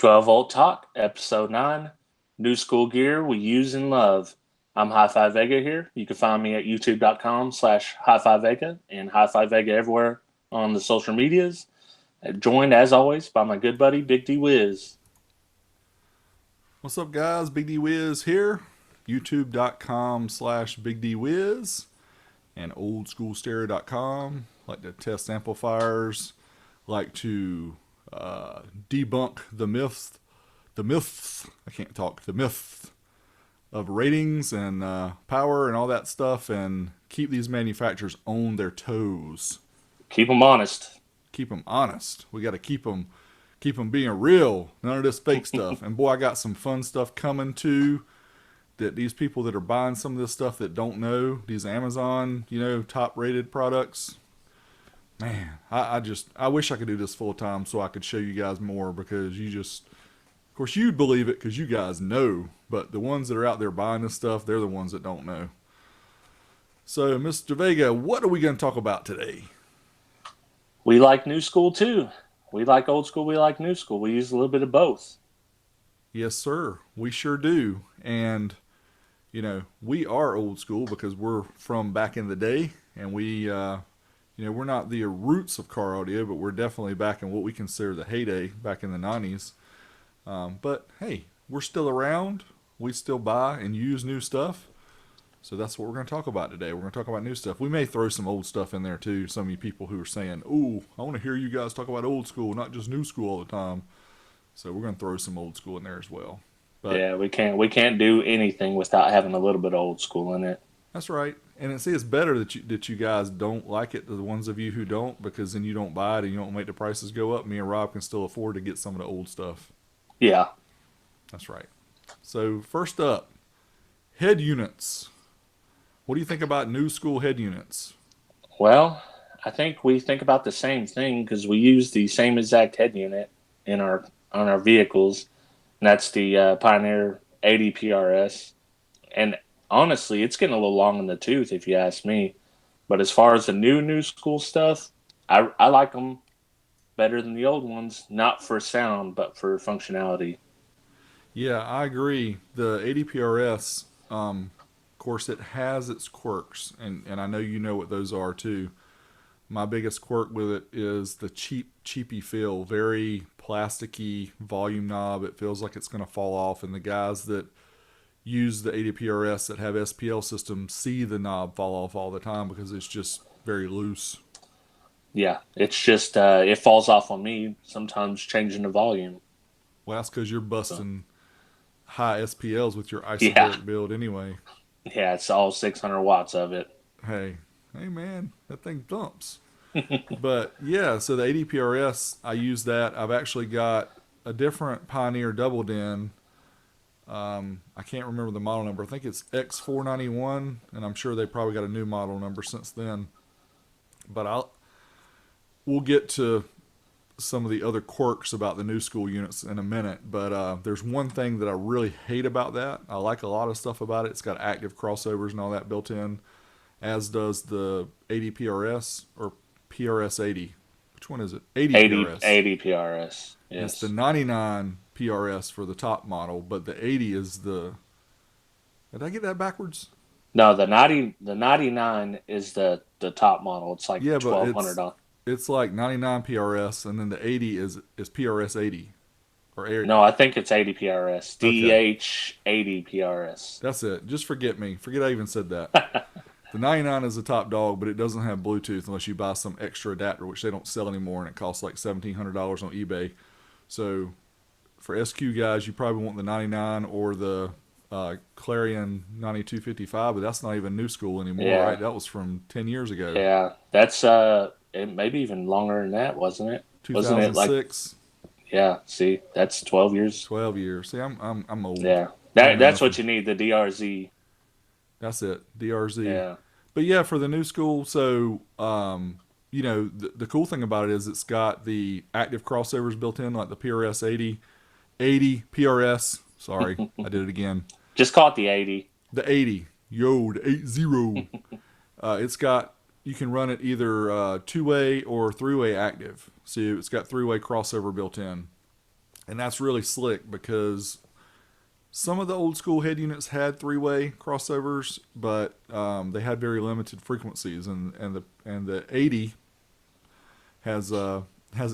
12 Volt Talk, Episode 9, New School Gear We Use and Love. I'm Hi-Fi Vega here. You can find me at youtube.com/Hi-Fi Vega and Hi-Fi Vega everywhere on the social medias. Joined, as always, by my good buddy, Big D Wiz. What's up, guys? Big D Wiz here. youtube.com/Big D Wiz and oldschoolstereo.com. Like to test amplifiers, like to debunk the myths, the myths of ratings and power and all that stuff, and keep these manufacturers on their toes. Keep them honest. Keep them honest. We got to keep them being real. None of this fake stuff. And boy, I got some fun stuff coming too. That these people that are buying some of this stuff that don't know, these Amazon, top rated products. Man, I wish I could do this full time so I could show you guys more, because of course you'd believe it because you guys know, but the ones that are out there buying this stuff, they're the ones that don't know. So, Mr. Vega, what are we going to talk about today? We like new school too. We like old school, we like new school. We use a little bit of both. Yes, sir. We sure do. And, we are old school because we're from back in the day, and we're not the roots of car audio, but we're definitely back in what we consider the heyday back in the 90s. But hey, we're still around. We still buy and use new stuff. So that's what we're going to talk about today. We're going to talk about new stuff. We may throw some old stuff in there too. Some of you people who are saying, "Ooh, I want to hear you guys talk about old school, not just new school all the time." So we're going to throw some old school in there as well. But yeah, we can't do anything without having a little bit of old school in it. That's right. And it's better that you guys don't like it, the ones of you who don't, because then you don't buy it and you don't make the prices go up. Me and Rob can still afford to get some of the old stuff. Yeah. That's right. So first up, head units. What do you think about new school head units? Well, I think we think about the same thing because we use the same exact head unit on our vehicles, and that's the Pioneer 80 PRS. And honestly, it's getting a little long in the tooth if you ask me. But as far as the new school stuff, I like them better than the old ones, not for sound, but for functionality. Yeah, I agree. The 80 PRS, of course, it has its quirks, and I know you know what those are too. My biggest quirk with it is the cheapy feel, very plasticky volume knob. It feels like it's going to fall off, and the guys that use the 80 PRS that have SPL systems see the knob fall off all the time because it's just very loose. Yeah, it's just it falls off on me sometimes changing the volume. Well, that's because you're busting high SPLs with your isobaric build anyway. Yeah, it's all 600 watts of it. Hey man, that thing thumps. But yeah, so the 80 PRS, I use that. I've actually got a different Pioneer double din. I can't remember the model number. I think it's X491, and I'm sure they probably got a new model number since then. But we'll get to some of the other quirks about the new school units in a minute. But there's one thing that I really hate about that. I like a lot of stuff about it. It's got active crossovers and all that built in, as does the 80 PRS or PRS 80. Which one is it? 80 PRS. 80 PRS. Yes. It's the 99 PRS for the top model, but the 80 is the... Did I get that backwards? No, the 99 is the top model. It's like $1,200. It's like 99 PRS, and then the 80 is PRS 80. No, I think it's 80 PRS. DH 80 PRS. That's it. Just forget me. Forget I even said that. The 99 is the top dog, but it doesn't have Bluetooth unless you buy some extra adapter, which they don't sell anymore, and it costs like $1,700 on eBay. So for SQ guys, you probably want the 99 or the Clarion 9255, but that's not even new school anymore, right? That was from 10 years ago. Yeah, that's maybe even longer than that, wasn't it? 2006. Wasn't it like, yeah, see, that's 12 years. 12 years. See, I'm old. Yeah, that's what you need, the DRZ. That's it, DRZ. Yeah. But yeah, for the new school, so the cool thing about it is it's got the active crossovers built in, like the PRS 80 PRS. Sorry, I did it again. Just call it the 80. The 80. Yo, the 80. It's got, you can run it either two-way or three-way active. So it's got three-way crossover built in. And that's really slick because some of the old school head units had three-way crossovers, but they had very limited frequencies, and the 80 has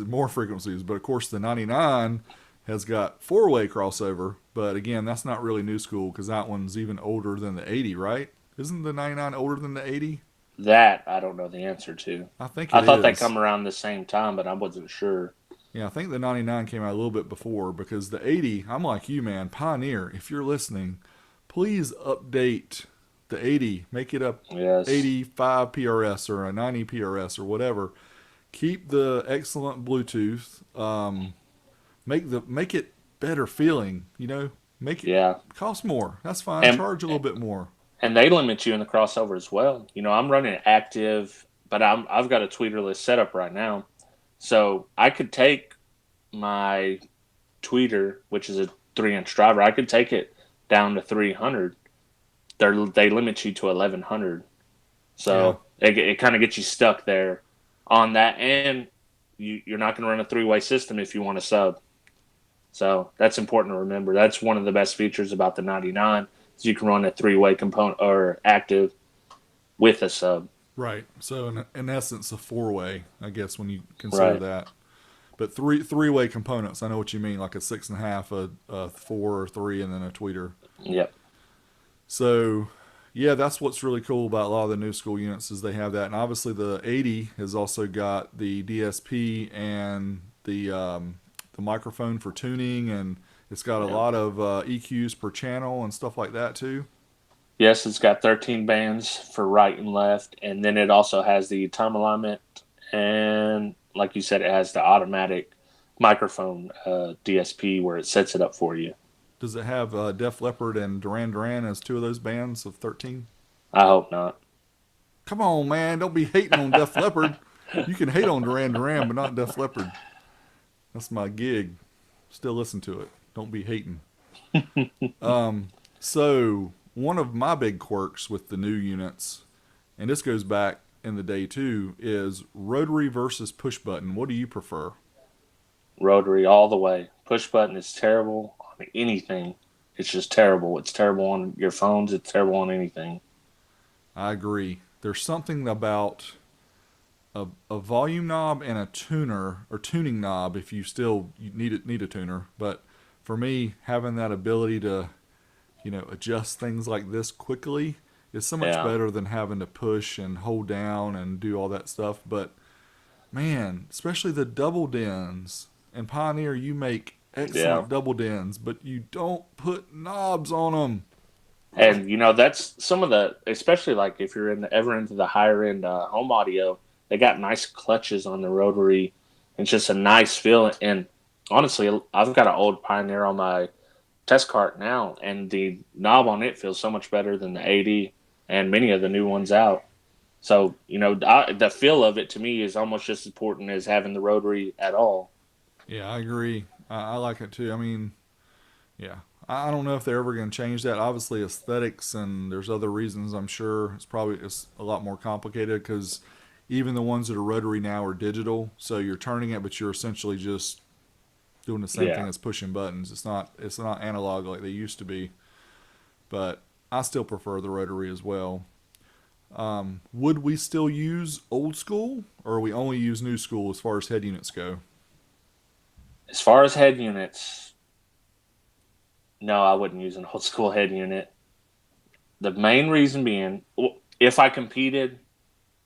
more frequencies. But of course, the 99 has got four-way crossover. But again, that's not really new school because that one's even older than the 80, right? Isn't the 99 older than the 80? That I don't know the answer to. I think I it thought they is. come around the same time, but I wasn't sure. Yeah, I think the 99 came out a little bit before because the 80, I'm like you, man. Pioneer, if you're listening, please update the 80. Make it a Yes. 85 PRS or a 90 PRS or whatever. Keep the excellent Bluetooth. Make it better feeling. Make it Yeah. cost more. That's fine. And Charge a little bit more. and they limit you in the crossover as well. I'm running active, but I've got a tweeterless setup right now. So I could take my tweeter, which is a 3-inch driver, I could take it down to 300. They limit you to 1100. Yeah. So it kind of gets you stuck there on that. And you're not going to run a three-way system if you want to sub. So that's important to remember. That's one of the best features about the 99 is you can run a three-way component or active with a sub. Right. So in essence, a four-way, I guess, when you consider Right. that. But three-way components, I know what you mean, like a 6.5, a 4 or 3, and then a tweeter. Yep. So, yeah, that's what's really cool about a lot of the new school units is they have that. And obviously the 80 has also got the DSP and the microphone for tuning, and it's got a Yep. lot of EQs per channel and stuff like that too. Yes, it's got 13 bands for right and left, and then it also has the time alignment, and like you said, it has the automatic microphone DSP where it sets it up for you. Does it have Def Leppard and Duran Duran as two of those bands of 13? I hope not. Come on, man. Don't be hating on Def Leppard. You can hate on Duran Duran, but not Def Leppard. That's my gig. Still listen to it. Don't be hating. So, one of my big quirks with the new units, and this goes back in the day too, is rotary versus push button. What do you prefer? Rotary all the way. Push button is terrible on anything. It's just terrible. It's terrible on your phones. It's terrible on anything. I agree. There's something about a volume knob and a tuner or tuning knob if you need a tuner. But for me, having that ability to adjust things like this quickly is so much Yeah. better than having to push and hold down and do all that stuff. But man, especially the double dens and Pioneer, you make Yeah. excellent double dens, but you don't put knobs on them. And that's some of the, especially like if you're ever into the higher end home audio, they got nice clutches on the rotary. It's just a nice feel. And honestly, I've got an old Pioneer on my test cart now, and the knob on it feels so much better than the 80 and many of the new ones out. So the feel of it to me is almost just as important as having the rotary at all. Yeah, I agree. I like it too. I mean, yeah. I don't know if they're ever going to change that. Obviously, aesthetics and there's other reasons. I'm sure it's a lot more complicated because even the ones that are rotary now are digital. So you're turning it, but you're essentially just doing the same thing Yeah. as pushing buttons. It's not analog like they used to be. But I still prefer the rotary as well. Would we still use old school, or we only use new school as far as head units go? As far as head units, no, I wouldn't use an old school head unit. The main reason being, if I competed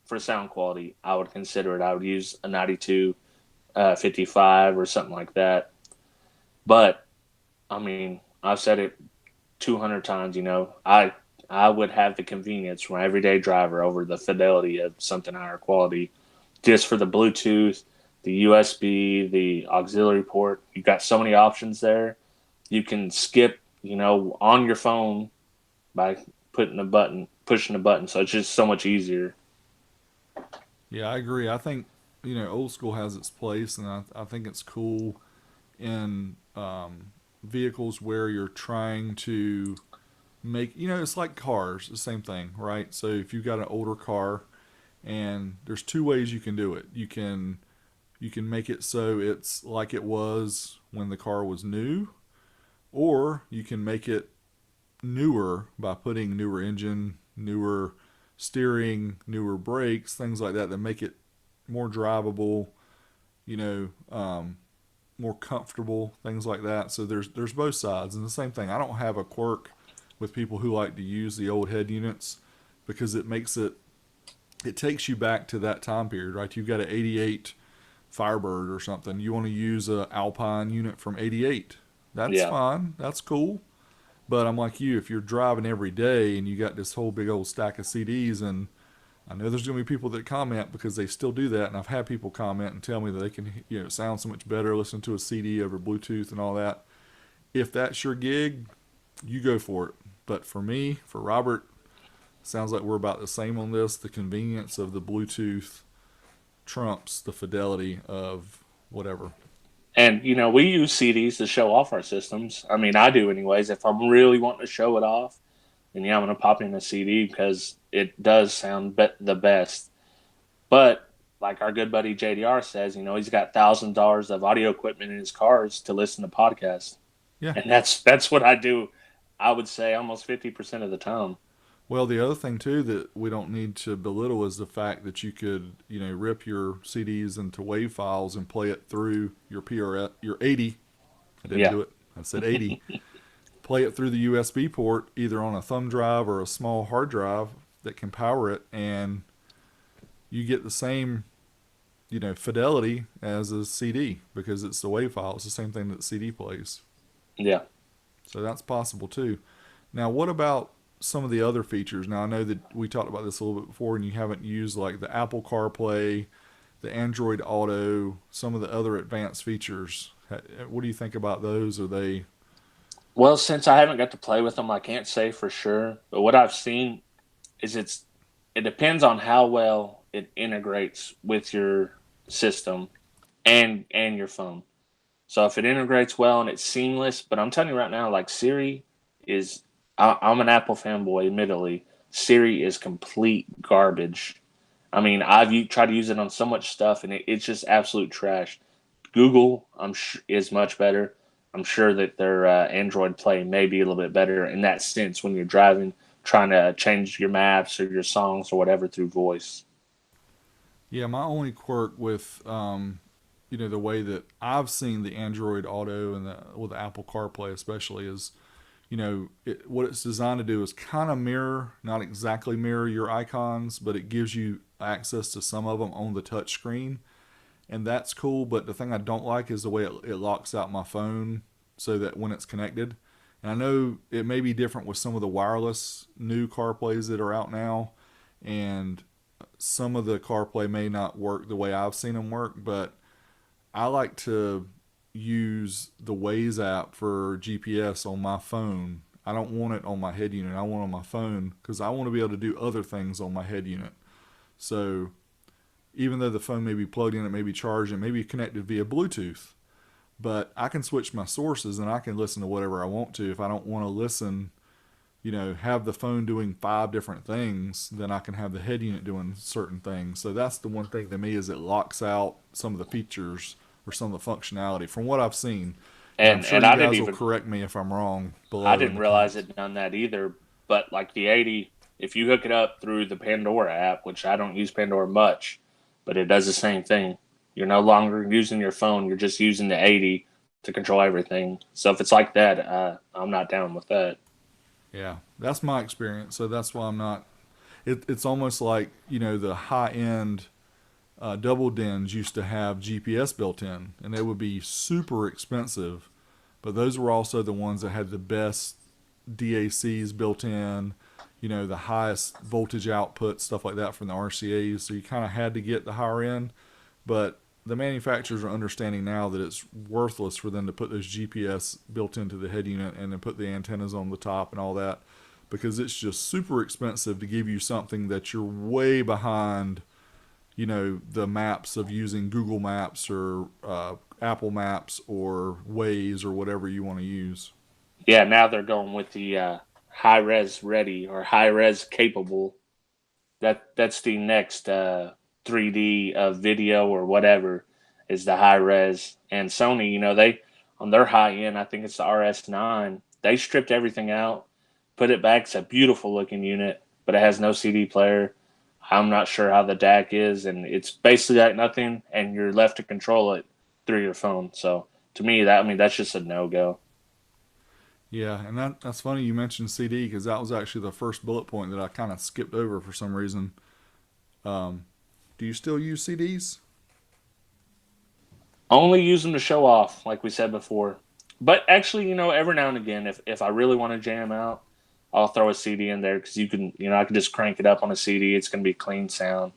for sound quality, I would consider it. I would use a 92, 55 or something like that. But I mean, I've said it 200 times. I would have the convenience for my everyday driver over the fidelity of something higher quality, just for the Bluetooth, the USB, the auxiliary port. You've got so many options there. You can skip, on your phone by pushing a button. So it's just so much easier. Yeah, I agree. I think old school has its place, and I think it's cool in vehicles where you're trying to make it's like cars, the same thing, right? So if you've got an older car, and there's two ways you can do it. You can You can make it so it's like it was when the car was new, or you can make it newer by putting newer engine, newer steering, newer brakes, things like that make it more drivable, you know, more comfortable, things like that. So there's both sides, and the same thing. I don't have a quirk with people who like to use the old head units because it takes you back to that time period, right? You've got an '88 Firebird or something. You want to use a Alpine unit from '88. That's Yeah. fine. That's cool. But I'm like you, if you're driving every day and you got this whole big old stack of CDs, and I know there's going to be people that comment because they still do that, and I've had people comment and tell me that they can, sound so much better listening to a CD over Bluetooth and all that. If that's your gig, you go for it. But for me, for Robert, sounds like we're about the same on this. The convenience of the Bluetooth trumps the fidelity of whatever. And we use CDs to show off our systems. I mean, I do anyways. If I'm really wanting to show it off, then I'm going to pop in a CD because it does sound the best. But like our good buddy JDR says, he's got $1,000 of audio equipment in his cars to listen to podcasts, Yeah. and that's what I do. I would say almost 50% of the time. Well, the other thing too that we don't need to belittle is the fact that you could, rip your CDs into WAV files and play it through your PRS, your 80. I didn't Yeah. do it. I said 80. Play it through the USB port, either on a thumb drive or a small hard drive that can power it, and you get the same, fidelity as a CD because it's the WAV file. It's the same thing that the CD plays. Yeah. So that's possible too. Now, what about some of the other features? Now, I know that we talked about this a little bit before, and you haven't used like the Apple CarPlay, the Android Auto, some of the other advanced features. What do you think about those? Are they? Well, since I haven't got to play with them, I can't say for sure. But what I've seen is it depends on how well it integrates with your system and your phone. So if it integrates well and it's seamless, but I'm telling you right now, like Siri is, I'm an Apple fanboy, admittedly. Siri is complete garbage. I mean, tried to use it on so much stuff, and it's just absolute trash. Google, is much better. I'm sure that their Android Play may be a little bit better in that sense when you're driving, trying to change your maps or your songs or whatever through voice. Yeah, my only quirk with the way that I've seen the Android Auto and the Apple CarPlay especially is, what it's designed to do is kind of mirror, not exactly mirror your icons, but it gives you access to some of them on the touch screen, and that's cool. But the thing I don't like is the way it locks out my phone so that when it's connected. And I know it may be different with some of the wireless new CarPlays that are out now, and some of the CarPlay may not work the way I've seen them work, but I like to use the Waze app for GPS on my phone. I don't want it on my head unit. I want it on my phone because I want to be able to do other things on my head unit. So even though the phone may be plugged in, it may be charged, it may be connected via Bluetooth, but I can switch my sources and I can listen to whatever I want to. If I don't want to listen, have the phone doing 5 different things, then I can have the head unit doing certain things. So that's the one thing to me is it locks out some of the features or some of the functionality from what I've seen. And I'm sure And you I didn't guys will even correct me if I'm wrong I below in didn't the realize comments. it done that either. But like the 80, if you hook it up through the Pandora app, which I don't use Pandora much, but it does the same thing. You're no longer using your phone. You're just using the 80 to control everything. So if it's like that, I'm not down with that. Yeah, that's my experience. So that's why I'm not. It's almost like the high end double dens used to have GPS built in, and they would be super expensive, but those were also the ones that had the best DACs built in, the highest voltage output, stuff like that from the RCAs. So you kind of had to get the higher end, but the manufacturers are understanding now that it's worthless for them to put those GPS built into the head unit and then put the antennas on the top and all that because it's just super expensive to give you something that you're way behind, the maps of using Google Maps or Apple Maps or Waze or whatever you want to use. Yeah, now they're going with the high res ready or high res capable. That's the next 3D video or whatever. is the high res. And Sony, they on their high end, I think it's the RS9. They stripped everything out, put it back. It's a beautiful looking unit, but it has no CD player. I'm not sure how the DAC is, and it's basically like nothing, and you're left to control it through your phone. So to me, that's just a no go. Yeah, and that's funny you mentioned CD because that was actually the first bullet point that I kind of skipped over for some reason. Um, do you still use CDs? Only use them to show off, like we said before. But actually, every now and again, if I really want to jam out, I'll throw a CD in there because I can just crank it up on a CD. It's going to be clean sound,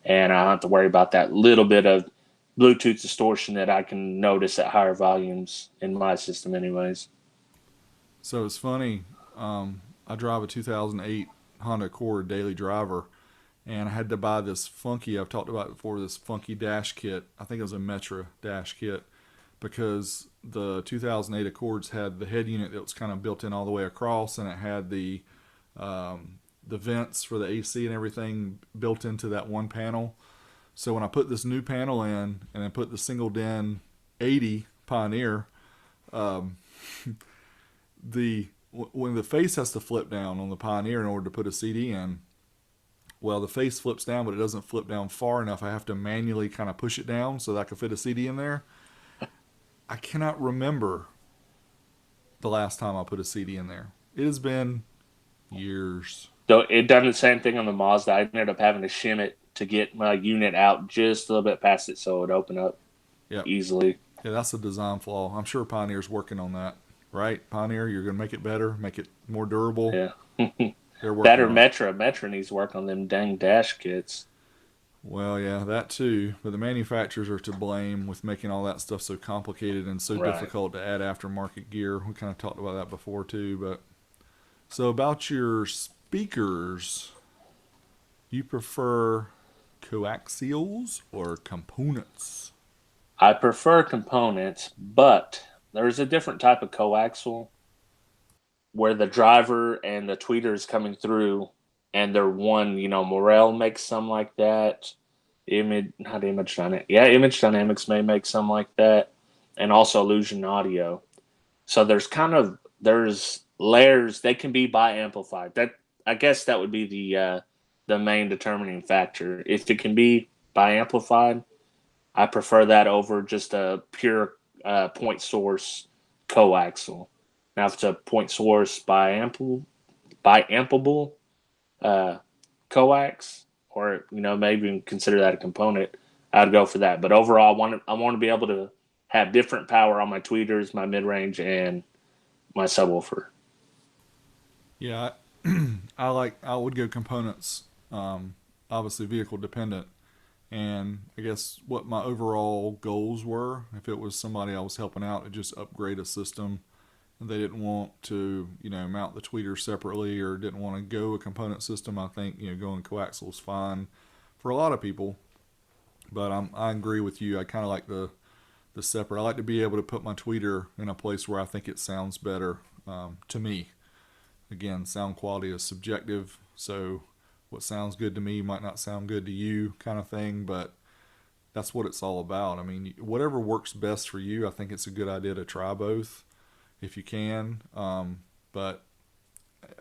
and I don't have to worry about that little bit of Bluetooth distortion that I can notice at higher volumes in my system, anyways. So it's funny. I drive a 2008 Honda Accord daily driver, and I had to buy this funky. I've talked about it before. This funky dash kit. I think it was a Metra dash kit because the 2008 Accords had the head unit that was kind of built in all the way across, and it had the vents for the AC and everything built into that one panel. So when I put this new panel in and I put the single DIN 80 Pioneer, um, the when the face has to flip down on the Pioneer in order to put a CD in, well, the face flips down, but it doesn't flip down far enough. I have to manually kind of push it down so that I can fit a CD in there. I cannot remember the last time I put a CD in there. It has been years. So it done the same thing on the Mazda. I ended up having to shim it to get my unit out just a little bit past it so it would open up Yep. easily. Yeah, that's a design flaw. I'm sure Pioneer's working on that. Right? Pioneer, you're going to make it better, make it more durable. Yeah. They're That working or on it. Metra. Metra needs to work on them dang dash kits. Well, yeah, that too. But the manufacturers are to blame with making all that stuff so complicated and so Right. difficult to add aftermarket gear. We kind of talked about that before too. But so about your speakers, you prefer coaxials or components? I prefer components, but there's a different type of coaxial where the driver and the tweeter is coming through and they're one, Morel makes some like that. Not Image Dynamics. Yeah, Image Dynamics may make some like that. And also Illusion Audio. So there's layers. They can be bi-amplified. I guess that would be the main determining factor. If it can be bi-amplified, I prefer that over just a pure point source coaxial. Now, if it's a point source bi-ampable uh, coax, or maybe even consider that a component, I'd go for that. But overall, I want to be able to have different power on my tweeters, my mid range, and my subwoofer. Yeah, I would go components. Obviously vehicle dependent. And I guess what my overall goals were, if it was somebody I was helping out to just upgrade a system and they didn't want to, mount the tweeter separately or didn't want to go a component system, I think, going coaxial is fine for a lot of people. But I agree with you. I kind of like the separate. I like to be able to put my tweeter in a place where I think it sounds better to me. Again, sound quality is subjective, so what sounds good to me might not sound good to you, kind of thing, but that's what it's all about. I mean, whatever works best for you, I think it's a good idea to try both if you can. But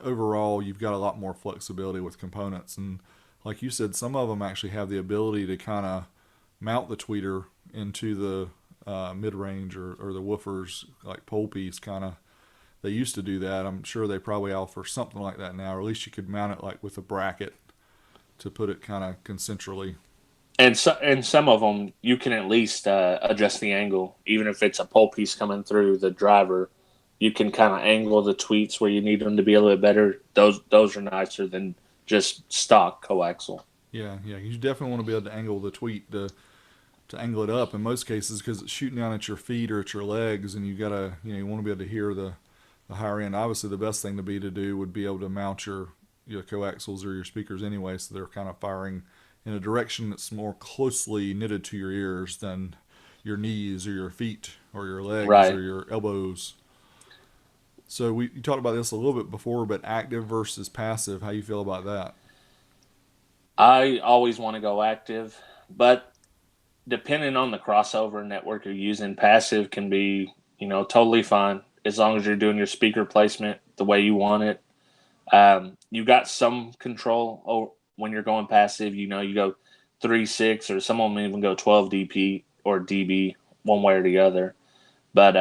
overall, you've got a lot more flexibility with components. And like you said, some of them actually have the ability to kind of mount the tweeter into the mid range or the woofers, like pole piece kind of. They used to do that. I'm sure they probably offer something like that now, or at least you could mount it like with a bracket to put it kind of concentrally. And some of them you can at least adjust the angle, even if it's a pole piece coming through the driver. You can kind of angle the tweets where you need them to be a little bit better. Those are nicer than just stock coaxial. Yeah, yeah. You definitely want to be able to angle the tweet to angle it up in most cases because it's shooting down at your feet or at your legs, and you gotta you want to be able to hear the higher end. Obviously, the best thing to do would be able to mount your coaxials or your speakers anyway, so they're kind of firing in a direction that's more closely knitted to your ears than your knees or your feet or your legs Right. or your elbows. So you talked about this a little bit before, but active versus passive, how you feel about that? I always want to go active, but depending on the crossover network you're using, passive can be, totally fine as long as you're doing your speaker placement the way you want it. You got some control when you're going passive. You go 3.6, or some of them even go 12 dp or dB, one way or the other. But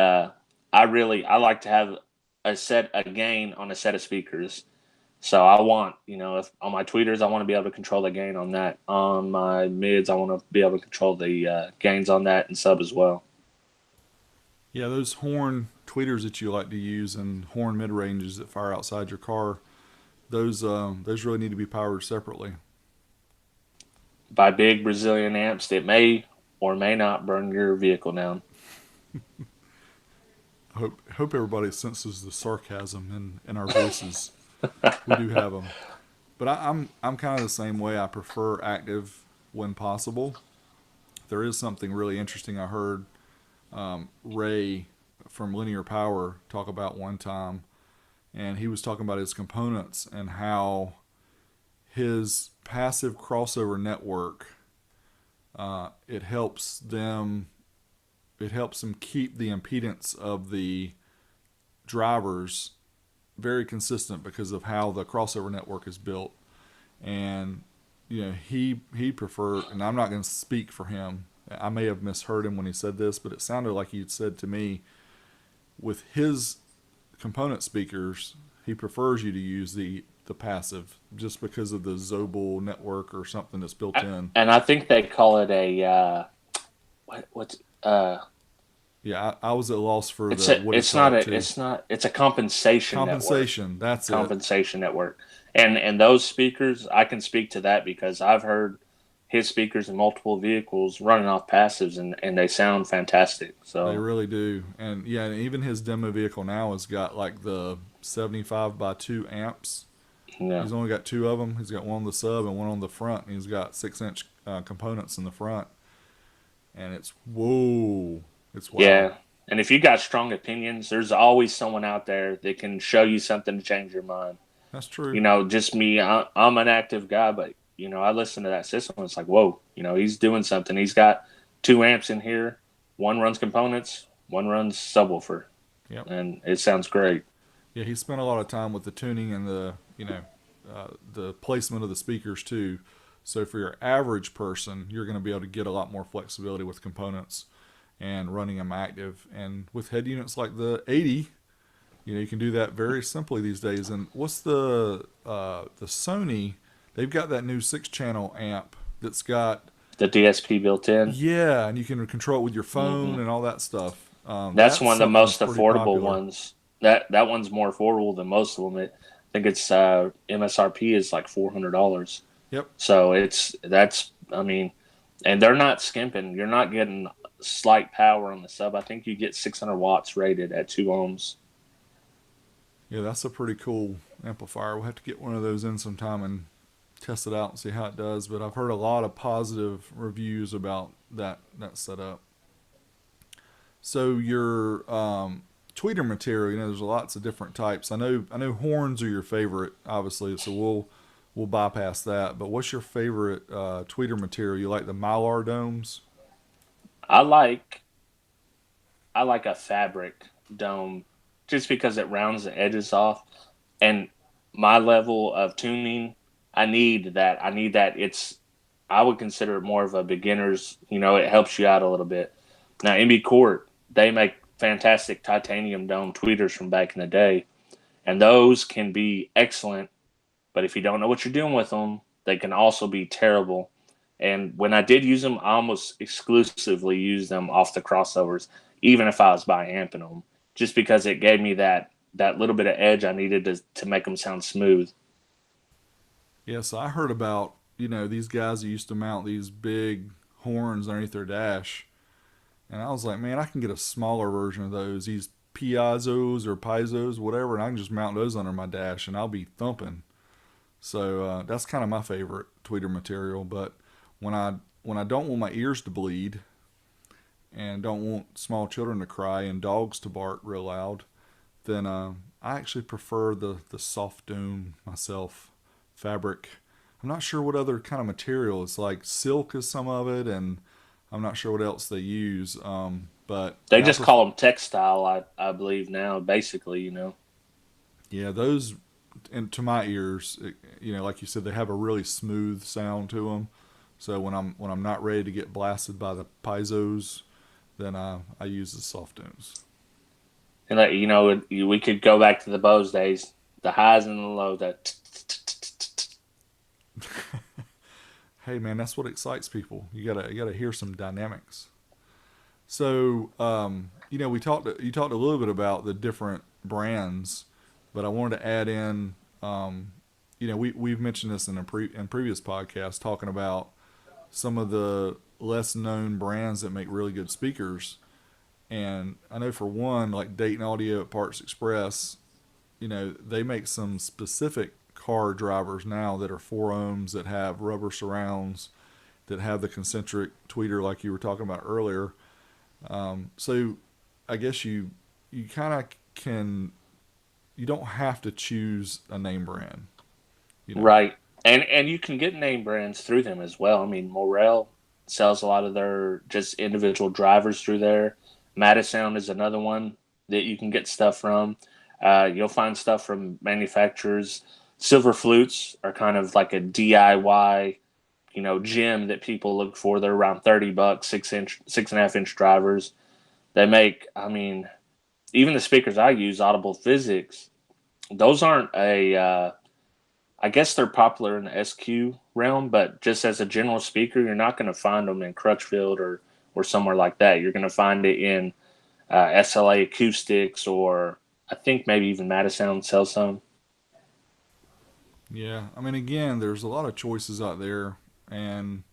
I like to have a gain on a set of speakers. So I want, if on my tweeters, I want to be able to control the gain on that. On my mids, I want to be able to control the gains on that, and sub as well. Yeah, those horn tweeters that you like to use and horn mid ranges that fire outside your car, those really need to be powered separately. By big Brazilian amps that may or may not burn your vehicle down. I hope everybody senses the sarcasm in our voices. We do have them, but I'm kind of the same way. I prefer active when possible. There is something really interesting I heard Ray from Linear Power talk about one time, and he was talking about his components and how his passive crossover network it helps them keep the impedance of the drivers very consistent because of how the crossover network is built. And he preferred, and I'm not going to speak for him, I may have misheard him when he said this, but it sounded like he'd said to me, with his component speakers, he prefers you to use the passive just because of the Zobel network or something that's built in. And I think they call it a what's Yeah, I was at a loss for it's the a what he it's called not it a too. it's not it's a compensation network. Compensation, that's it. Compensation network. And those speakers, I can speak to that because I've heard his speakers in multiple vehicles running off passives, and they sound fantastic. They So really do. And yeah, and even his demo vehicle now has got like the 75 by 2 amps. yeah. He's only got two of them. He's got one on the sub and one on the front. And he's got 6-inch components in the front. And it's, whoa, it's wow. Yeah. And if you got strong opinions, there's always someone out there that can show you something to change your mind. That's true. Just me, I'm an active guy, but I listen to that system. And it's like, whoa, he's doing something. He's got 2 amps in here. One runs components, one runs subwoofer, Yep. and it sounds great. Yeah, he spent a lot of time with the tuning and the placement of the speakers too. So for your average person, you're going to be able to get a lot more flexibility with components and running them active. And with head units like the 80, you can do that very simply these days. And what's the Sony? They've got that new 6-channel amp that's got The DSP built in. yeah, and you can control it with your phone Hmm. and all that stuff. That's That's one of the something that's most pretty affordable popular. ones. That one's more affordable than most of them. I think it's MSRP is like $400. Yep. So I mean, and they're not skimping. You're not getting slight power on the sub. I think you get 600 watts rated at 2 ohms. Yeah, that's a pretty cool amplifier. We'll have to get one of those in sometime and test it out and see how it does. But I've heard a lot of positive reviews about that setup. So your tweeter material, there's lots of different types. I know horns are your favorite, obviously. So we'll bypass that. But what's your favorite tweeter material? You like the Mylar domes? I like I like a fabric dome just because it rounds the edges off. And my level of tuning, I need that. I would consider it more of a beginner's, it helps you out a little bit. Now, MB Court, they make fantastic titanium dome tweeters from back in the day. And those can be excellent, but if you don't know what you're doing with them, they can also be terrible. And when I did use them, I almost exclusively used them off the crossovers, even if I was by amping them, just because it gave me that little bit of edge I needed to make them sound smooth. Yes, I heard about, these guys who used to mount these big horns underneath their dash. And I was like, man, I can get a smaller version of those, these piazzos or piezo's, whatever, and I can just mount those under my dash and I'll be thumping. So that's kind of my favorite tweeter material. But when I don't want my ears to bleed and don't want small children to cry and dogs to bark real loud, then I actually prefer the soft dome myself, fabric. I'm not sure what other kind of material. It's like silk is some of it, and I'm not sure what else they use, but They yeah, just call them textile, I believe now. Basically, yeah, those, and to my ears, like you said, they have a really smooth sound to them. So when I'm not ready to get blasted by the piezo's, then I use the soft tones. and we could go back to the Bose days, the highs and the lows. That Hey man, that's what excites people. You gotta hear some dynamics. So you talked a little bit about the different brands, but I wanted to add in, we've mentioned this in previous podcasts, talking about some of the less known brands that make really good speakers. And I know for one, like Dayton Audio at Parts Express, they make some specific car drivers now that are 4 ohms, that have rubber surrounds, that have the concentric tweeter like you were talking about earlier. So I guess you kind of can, you don't have to choose a name brand, you know. right, and you can get name brands through them as well. I mean, Morel sells a lot of their just individual drivers through there. Madisound is another one that you can get stuff from. You'll find stuff from manufacturers. Silver flutes are kind of like a DIY, gem that people look for. They're around $30, 6 inch, 6.5 inch drivers. They make, I mean, even the speakers I use, Audible Physics, those aren't I guess they're popular in the SQ realm, but just as a general speaker, you're not going to find them in Crutchfield or somewhere like that. You're going to find it in SLA Acoustics, or I think maybe even Madisound sells some. Yeah, I mean, again, there's a lot of choices out there, and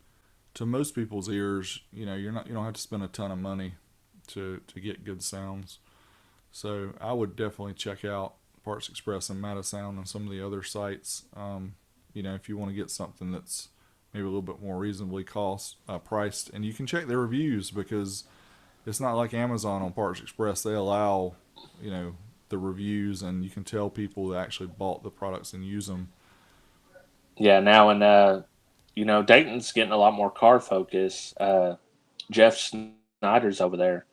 to most people's ears, you don't have to spend a ton of money to get good sounds. So I would definitely check out Parts Express and Madisound and some of the other sites. If you want to get something that's maybe a little bit more reasonably priced, and you can check their reviews, because it's not like Amazon on Parts Express. They allow, the reviews, and you can tell people that actually bought the products and use them. Yeah, now and Dayton's getting a lot more car focus. Jeff Snyder's over there,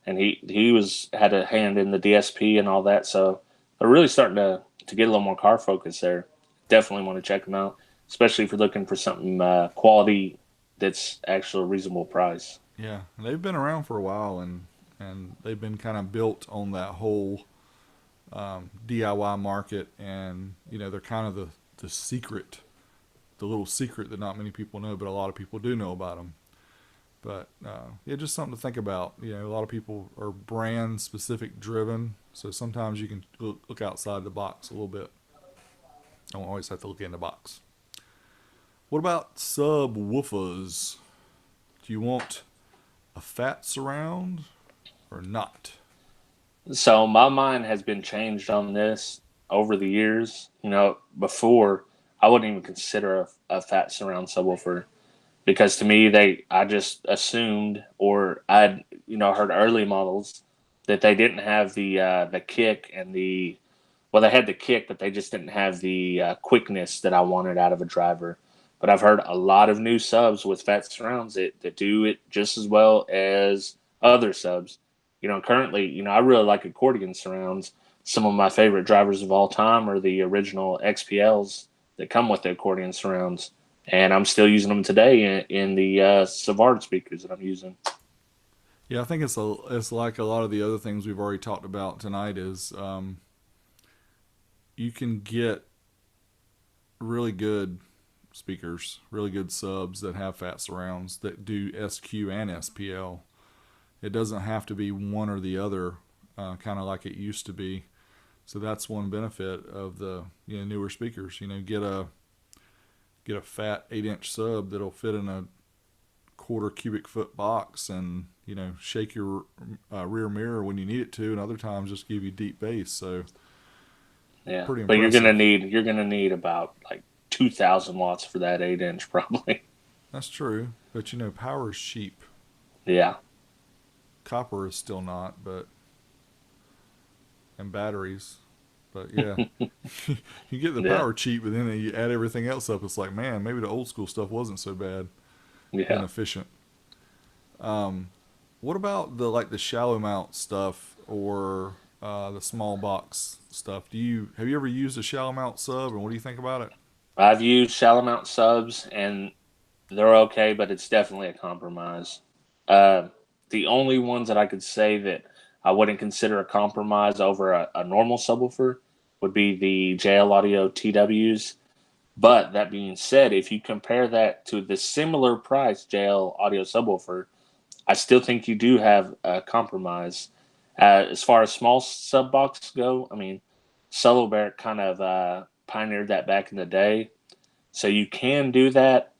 and he was had a hand in the DSP and all that. So they're really starting to get a little more car focus there. Definitely want to check them out, especially if you're looking for something quality that's actually a reasonable price. Yeah, they've been around for a while, and they've been kind of built on that whole DIY market, and they're kind of the secret, the little secret that not many people know, but a lot of people do know about them. But yeah, just something to think about. A lot of people are brand specific driven, so sometimes you can look outside the box a little bit. Don't always have to look in the box. What about subwoofers? Do you want a fat surround or not? So my mind has been changed on this over the years. Before I wouldn't even consider a fat surround subwoofer, because to me I just assumed, or I'd heard early models that they didn't have the kick and the, well, they had the kick, but they just didn't have the quickness that I wanted out of a driver. But I've heard a lot of new subs with fat surrounds that do it just as well as other subs. Currently, I really like accordion surrounds. Some of my favorite drivers of all time are the original XPLs that come with the accordion surrounds, and I'm still using them today in the Savard speakers that I'm using. Yeah, I think it's like a lot of the other things we've already talked about tonight. Is you can get really good speakers, really good subs that have fat surrounds that do SQ and SPL. It doesn't have to be one or the other, kind of like it used to be. So that's one benefit of the newer speakers. Get a fat 8-inch sub that'll fit in a quarter cubic foot box, and shake your rear mirror when you need it to, and other times just give you deep bass. So Yeah, pretty but impressive. you're gonna need about like 2,000 watts for that 8 inch probably. That's true, but power is cheap. Yeah, Copper is still not, but and batteries. But yeah, you get the yeah, power cheap, but then you add everything else up. It's like, man, maybe the old school stuff wasn't so bad and yeah. efficient. What about the shallow mount stuff or the small box stuff? Have you ever used a shallow mount sub, and what do you think about it? I've used shallow mount subs, and they're okay, but it's definitely a compromise. Uh, the only ones that I could say that I wouldn't consider a compromise over a normal subwoofer would be the JL Audio TWs. But that being said, if you compare that to the similar price JL Audio subwoofer, I still think you do have a compromise. As far as small sub box go, I mean, Solo Bear kind of pioneered that back in the day, so you can do that.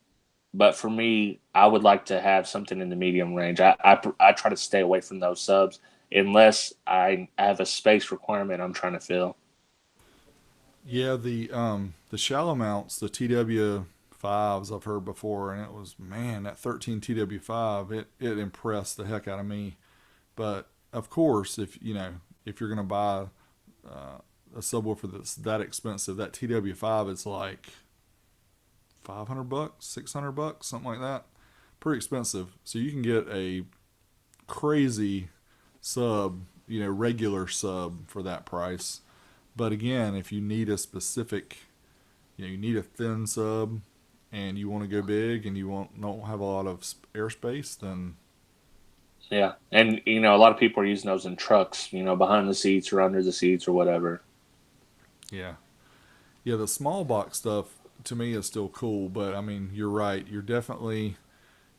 But for me, I would like to have something in the medium range. I try to stay away from those subs unless I have a space requirement I'm trying to fill. Yeah, the shallow mounts, the TW5s I've heard before, and it was, man, that 13 TW5, it impressed the heck out of me. But of course, if you're gonna buy a subwoofer that's that expensive, that TW5 is like $500, $600, something like that. Pretty expensive. So you can get a crazy sub, regular sub for that price. But again, if you need a specific, you need a thin sub, and you want to go big, and you don't have a lot of airspace, then Yeah, and a lot of people are using those in trucks, behind the seats or under the seats or whatever. yeah, yeah. The small box stuff to me is still cool, but I mean, you're right. You're definitely,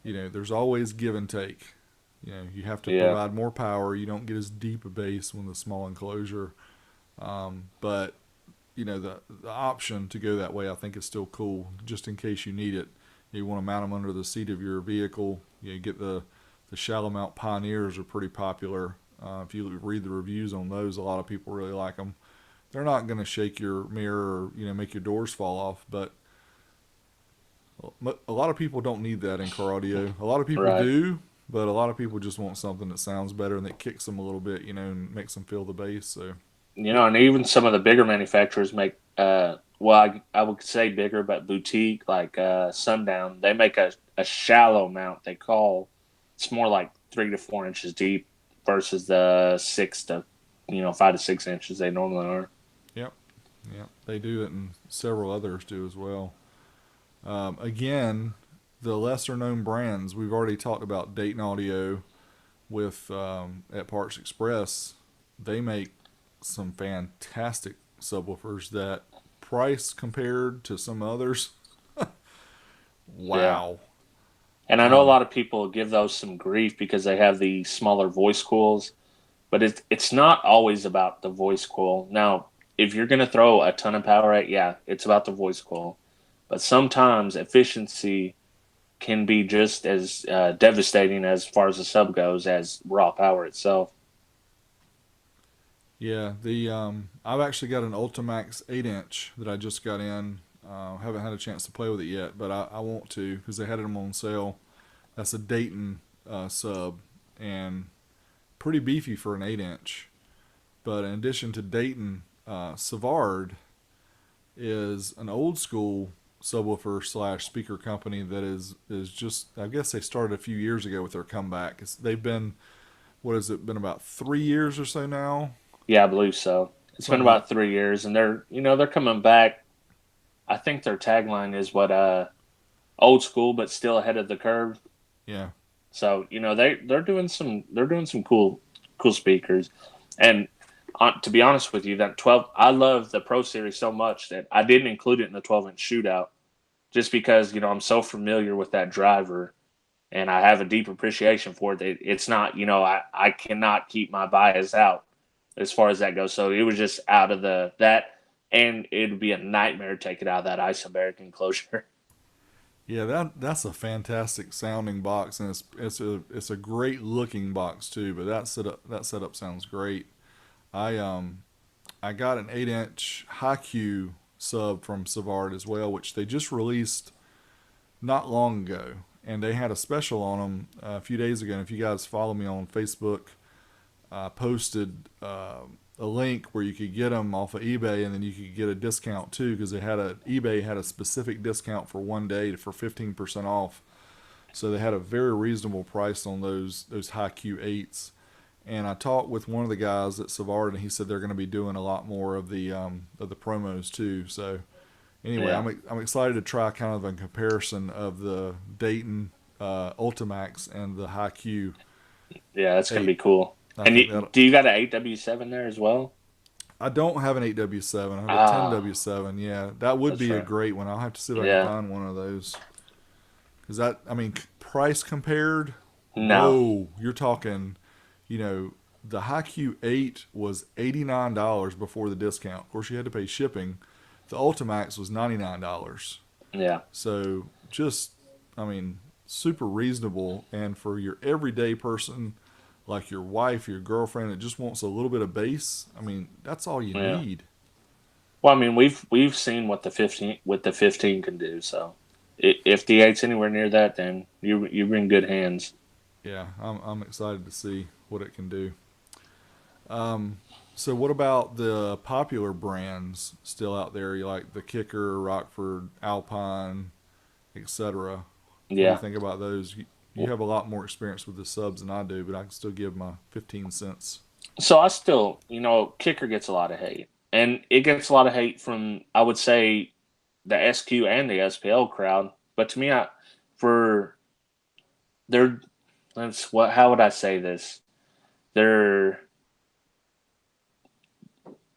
there's always give and take. You have to Yeah, provide more power. You don't get as deep a bass when the small enclosure. But the option to go that way, I think, is still cool. Just in case you need it, you want to mount them under the seat of your vehicle. You get the shallow mount Pioneers are pretty popular. If you read the reviews on those, a lot of people really like them. They're not going to shake your mirror or make your doors fall off, but a lot of people don't need that in car audio. A lot of people right. do, but a lot of people just want something that sounds better and that kicks them a little bit, and makes them feel the bass. So And even some of the bigger manufacturers make, well, I would say bigger, but boutique like Sundown. They make a shallow mount. They call it's more like 3 to 4 inches deep versus the 5 to 6 inches they normally are. yep, yep, they do it, and several others do as well. Again, the lesser known brands we've already talked about. Dayton Audio with at Parts Express, they make some fantastic subwoofers that price compared to some others. Yeah. Wow. And I know a Um, lot of people give those some grief because they have the smaller voice coils, but it's not always about the voice coil. Now, if you're going to throw a ton of power at, yeah, it's about the voice coil. But sometimes efficiency can be just as devastating as far as the sub goes as raw power itself. yeah, the I've actually got an Ultimax 8-inch that I just got in. Haven't had a chance to play with it yet, but I want to because they had them on sale. That's a Dayton sub, and pretty beefy for an 8-inch. But in addition to Dayton, Savard is an old school subwoofer slash speaker company that is just, I guess they started a few years ago with their comeback. They've been, what has it been, about 3 years or so now? Yeah, I believe so. It's been Something like, about 3 years, and they're coming back. I think their tagline is what old school but still ahead of the curve. yeah, So they're doing some cool speakers, and to be honest with you, that 12 I love the Pro Series so much that I didn't include it in the 12-inch shootout just because I'm so familiar with that driver and I have a deep appreciation for it. It's not I cannot keep my bias out as far as that goes. So it was just out of that, and it would be a nightmare to take it out of that isobaric enclosure. yeah. That's a fantastic sounding box, and it's a great looking box too. But that setup sounds great. I got an 8-inch high Q sub from Savard as well, which they just released not long ago, and they had a special on them a few days ago. And if you guys follow me on Facebook, I posted a link where you could get them off of eBay, and then you could get a discount too because eBay had a specific discount for one day for 15% off. So they had a very reasonable price on those high Q8s. And I talked with one of the guys at Savard, and he said they're going to be doing a lot more of the promos too. So anyway, Yeah, I'm excited to try kind of a comparison of the Dayton Ultimax and the High Q yeah, that's gonna 8. be cool. I And think that do you got an 8W7 there as well? I don't have an 8W7. I have a Ah, 10W7. Yeah, that would that's be a right. great one. I'll have to see if I can Yeah. find one of those. Is that, I mean, price compared? No. Whoa, you're talking, you know, the High Q8 was $89 before the discount. Of course, you had to pay shipping. The Ultimax was $99. Yeah. So just, I mean, super reasonable. And for your everyday person, like your wife, your girlfriend, that just wants a little bit of bass, I mean, that's all you Yeah. need. Well, I mean, we've seen what the 15 can do. So if the eight's anywhere near that, then you're in good hands. Yeah, I'm excited to see what it can do. So what about the popular brands still out there? You like the Kicker, Rockford, Alpine, etc. What do you Yeah. think about those? You have a lot more experience with the subs than I do, but I can still give my 15 cents. So I still, Kicker gets a lot of hate, and it gets a lot of hate from I would say the SQ and the SPL crowd. But to me, for they're that's what how would I say this? They're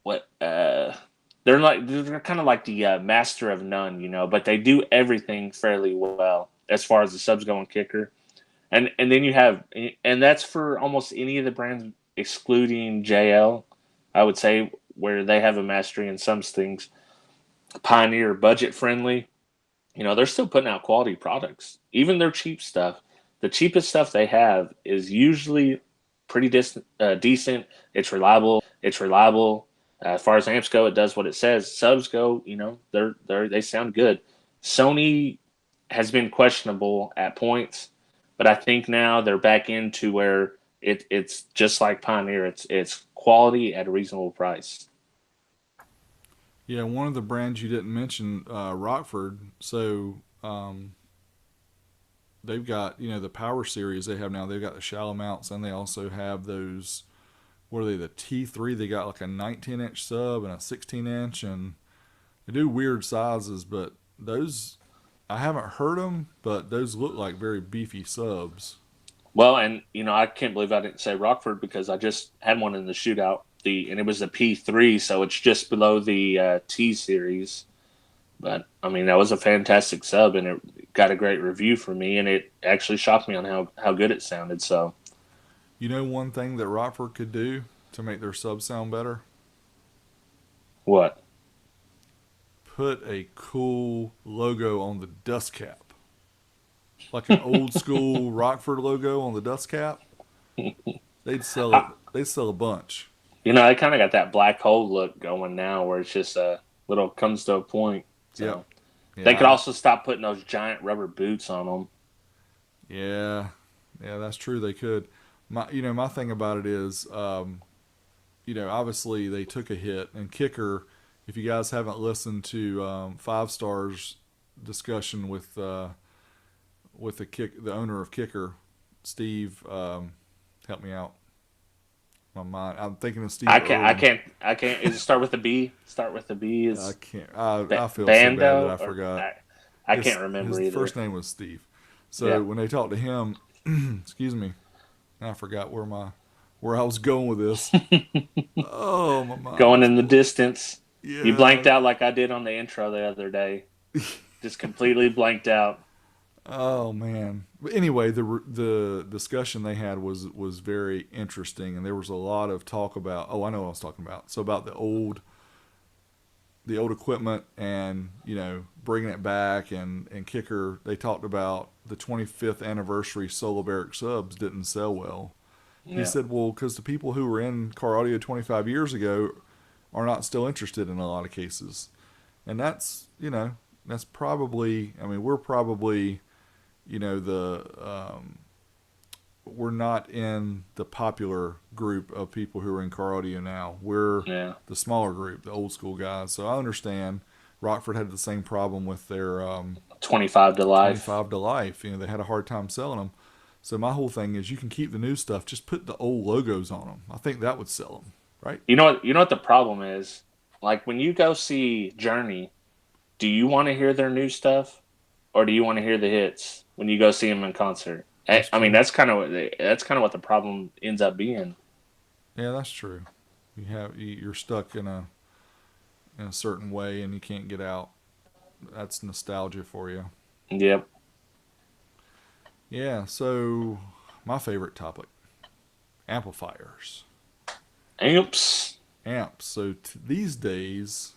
what they're kind of like the master of none, but they do everything fairly well as far as the subs go on Kicker. And then you have and that's for almost any of the brands excluding JL, I would say, where they have a mastery in some things. Pioneer, budget friendly, they're still putting out quality products. Even their cheap stuff, the cheapest stuff they have is usually pretty decent. It's reliable. It's reliable. As far as amps go, it does what it says. Subs go, they sound good. Sony has been questionable at points, but I think now they're back into where it's just like Pioneer. It's quality at a reasonable price. Yeah, one of the brands you didn't mention, Rockford. So they've got the Power Series they have now. They've got the shallow mounts, and they also have those. What are they? The T3. They got like a 19-inch sub and a 16-inch, and they do weird sizes. But those I haven't heard them, but those look like very beefy subs. Well, and I can't believe I didn't say Rockford because I just had one in the shootout. And it was the P3, so it's just below the T series. But I mean, that was a fantastic sub, and it got a great review from me, and it actually shocked me on how good it sounded. So You know one thing that Rockford could do to make their subs sound better? what? Put a cool logo on the dust cap, like an old school Rockford logo on the dust cap. They'd sell it. I, They'd sell a bunch. I kind of got that black hole look going now, where it's just a little comes to a point. Yep. So they could Yeah. also stop putting those giant rubber boots on them. Yeah. Yeah. That's true. They could. My thing about it is, obviously they took a hit, and Kicker. If you guys haven't listened to Five Stars discussion with the owner of Kicker, Steve, help me out. My mind. I'm thinking of Steve I can't. I Irwin. can't. I can't. Is it start with a B? Start with a B I is can't. I feel so bad that Bando I or forgot. I can't remember His either. first name was Steve. Yeah. So when they talked to him, excuse me, I forgot where I was going with this. Oh, my mind Going is in the blown. distance. You Yeah. blanked out like I did on the intro the other day. Just completely blanked out. Oh man. But anyway, the discussion they had was very interesting, and there was a lot of talk about. Oh, I know what I was talking about. So about the old equipment, and bringing it back, and Kicker. They talked about the 25th anniversary solo barrack subs didn't sell well. He Yeah. said, well, because the people who were in car audio 25 years ago are not still interested in a lot of cases. And that's probably, I mean, we're probably, the, we're not in the popular group of people who are in car audio now. We're Yeah. the smaller group, the old school guys. So I understand Rockford had the same problem with their 25 to life. 25 to life. They had a hard time selling them. So my whole thing is you can keep the new stuff, just put the old logos on them. I think that would sell them, right? You know what the problem is? Like when you go see Journey, do you want to hear their new stuff or do you want to hear the hits when you go see them in concert? That's I mean, true. that's kind of what the problem ends up being. Yeah, that's true. You're stuck in a certain way and you can't get out. That's nostalgia for you. Yep. Yeah, so my favorite topic, amplifiers. Oops. Amps. So these days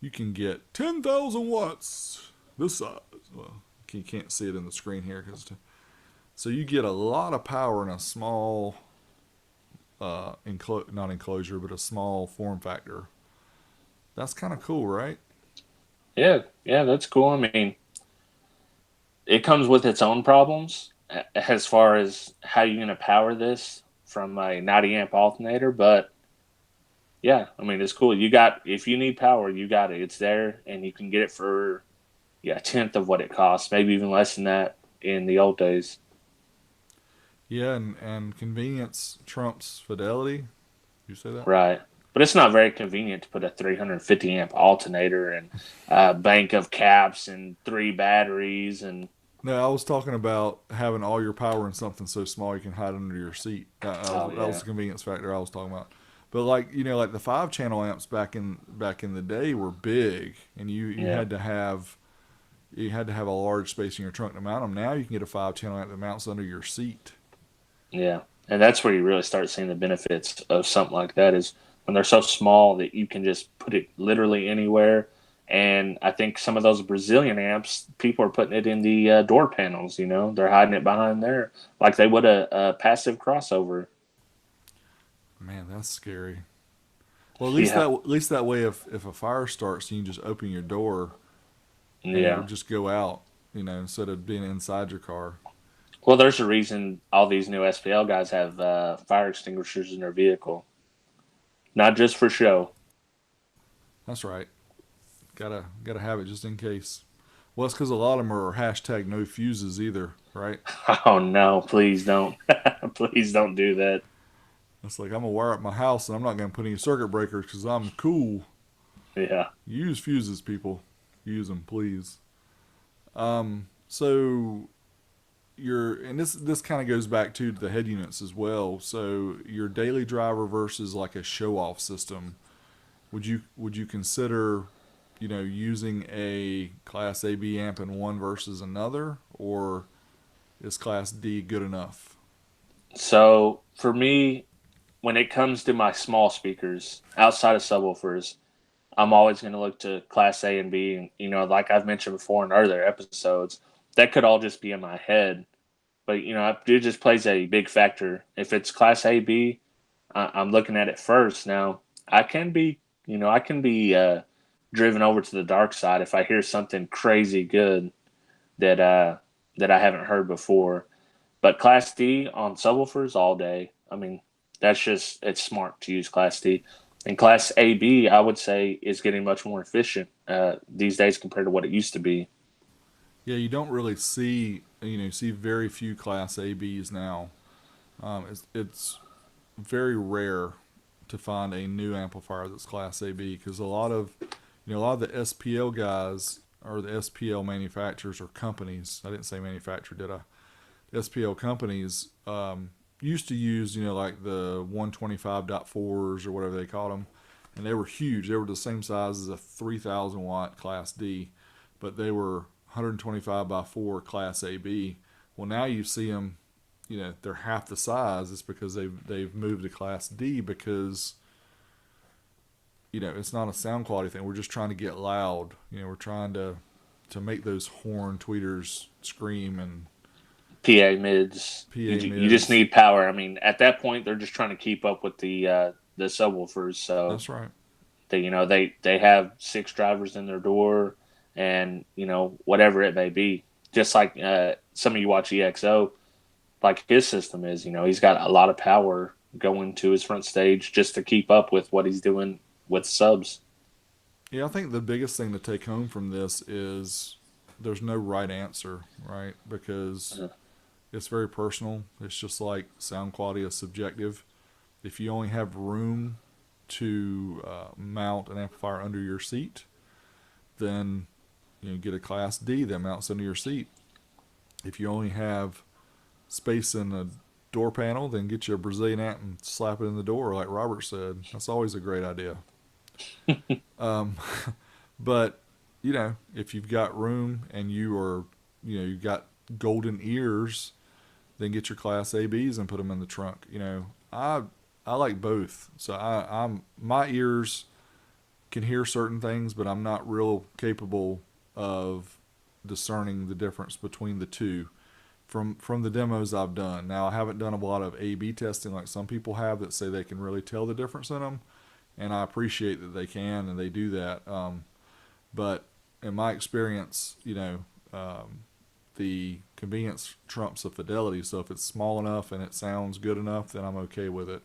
you can get 10,000 watts this size. Well, you can't see it in the screen here so you get a lot of power in a small not enclosure but a small form factor. That's kind of cool, right? Yeah, yeah, that's cool. I mean, it comes with its own problems as far as how you're going to power this from a 90 amp alternator, but yeah, I mean, it's cool. If you need power, you got it. It's there, and you can get it for, yeah, a tenth of what it costs, maybe even less than that in the old days. Yeah, and convenience trumps fidelity. You say that? Right. But it's not very convenient to put a 350 amp alternator and a bank of caps and 3 batteries and No, I was talking about having all your power in something so small you can hide under your seat. oh That was yeah, the convenience factor I was talking about. But like the 5 channel amps back in the day were big, and you yeah, had to have a large space in your trunk to mount them. Now you can get a 5 channel amp that mounts under your seat. yeah. And that's where you really start seeing the benefits of something like that is when they're so small that you can just put it literally anywhere. And I think some of those Brazilian amps, people are putting it in the door panels. They're hiding it behind there like they would a passive crossover. Man, that's scary. Well, Yeah, at least that way, if a fire starts, you can just open your door and it yeah. would just go out. Instead of being inside your car. Well, there's a reason all these new SPL guys have fire extinguishers in their vehicle, not just for show. That's right. Gotta have it just in case. Well, it's because a lot of them are hashtag no fuses either, right? Oh no, please don't. Please don't do that. It's like I'm gonna wire up my house and I'm not gonna put any circuit breakers because I'm cool. Yeah. Use fuses, people. Use them, please. So and this kind of goes back to the head units as well. So your daily driver versus like a show off system. Would you consider, using a Class AB amp in one versus another, or is Class D good enough? So for me, when it comes to my small speakers outside of subwoofers, I'm always going to look to Class A and B. And, like I've mentioned before in earlier episodes, that could all just be in my head. But, it just plays a big factor. If it's Class A, B, I'm looking at it first. Now, I can be driven over to the dark side if I hear something crazy good that that I haven't heard before. But Class D on subwoofers all day. I mean, it's smart to use Class D. And Class AB, I would say, is getting much more efficient these days compared to what it used to be. Yeah, you don't really see very few Class ABs now. It's very rare to find a new amplifier that's Class AB because a lot of the SPL guys or the SPL manufacturers or companies. I didn't say manufacturer, did I? SPL companies used to use like the 125.4s or whatever they called them, and they were huge. They were the same size as a 3,000 watt Class D, but they were 125 by 4 Class AB. Well, now you see them, they're half the size. It's because they've moved to Class D because it's not a sound quality thing. We're just trying to get loud. We're trying to make those horn tweeters scream and PA mids, PA you just mids. need power. I mean, at that point, they're just trying to keep up with the subwoofers. So That's right. they have 6 drivers in their door, and whatever it may be. Just like some of you watch EXO, like his system is, he's got a lot of power going to his front stage just to keep up with what he's doing with subs. Yeah, I think the biggest thing to take home from this is there's no right answer, right? Because Uh, it's very personal. It's just like sound quality is subjective. If you only have room to mount an amplifier under your seat, then get a Class D that mounts under your seat. If you only have space in a door panel, then get you a Brazilian amp and slap it in the door, like Robert said. That's always a great idea. Um, but if you've got room and you've got golden ears, then get your Class ABs and put them in the trunk. I like both. So I'm my ears can hear certain things, but I'm not real capable of discerning the difference between the two from the demos I've done. Now I haven't done a lot of A/B testing like some people have that say they can really tell the difference in them, and I appreciate that they can and they do that. But in my experience, the convenience trumps the fidelity. So if it's small enough and it sounds good enough, then I'm okay with it.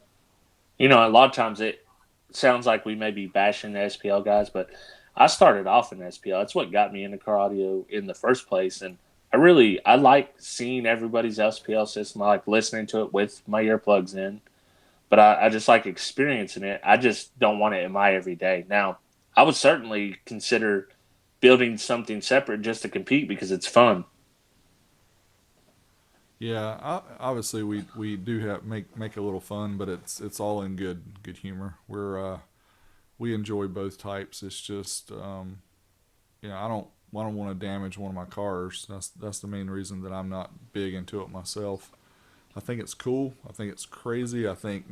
a lot of times it sounds like we may be bashing the SPL guys, but I started off in SPL. That's what got me into car audio in the first place, and I like seeing everybody's SPL system. I like listening to it with my earplugs in, but I just like experiencing it. I just don't want it in my everyday. Now, I would certainly consider building something separate just to compete because it's fun. Yeah, obviously we do have make a little fun, but it's all in good humor. We enjoy both types. It's just I don't want to damage one of my cars. That's the main reason that I'm not big into it myself. I think it's cool. I think it's crazy. I think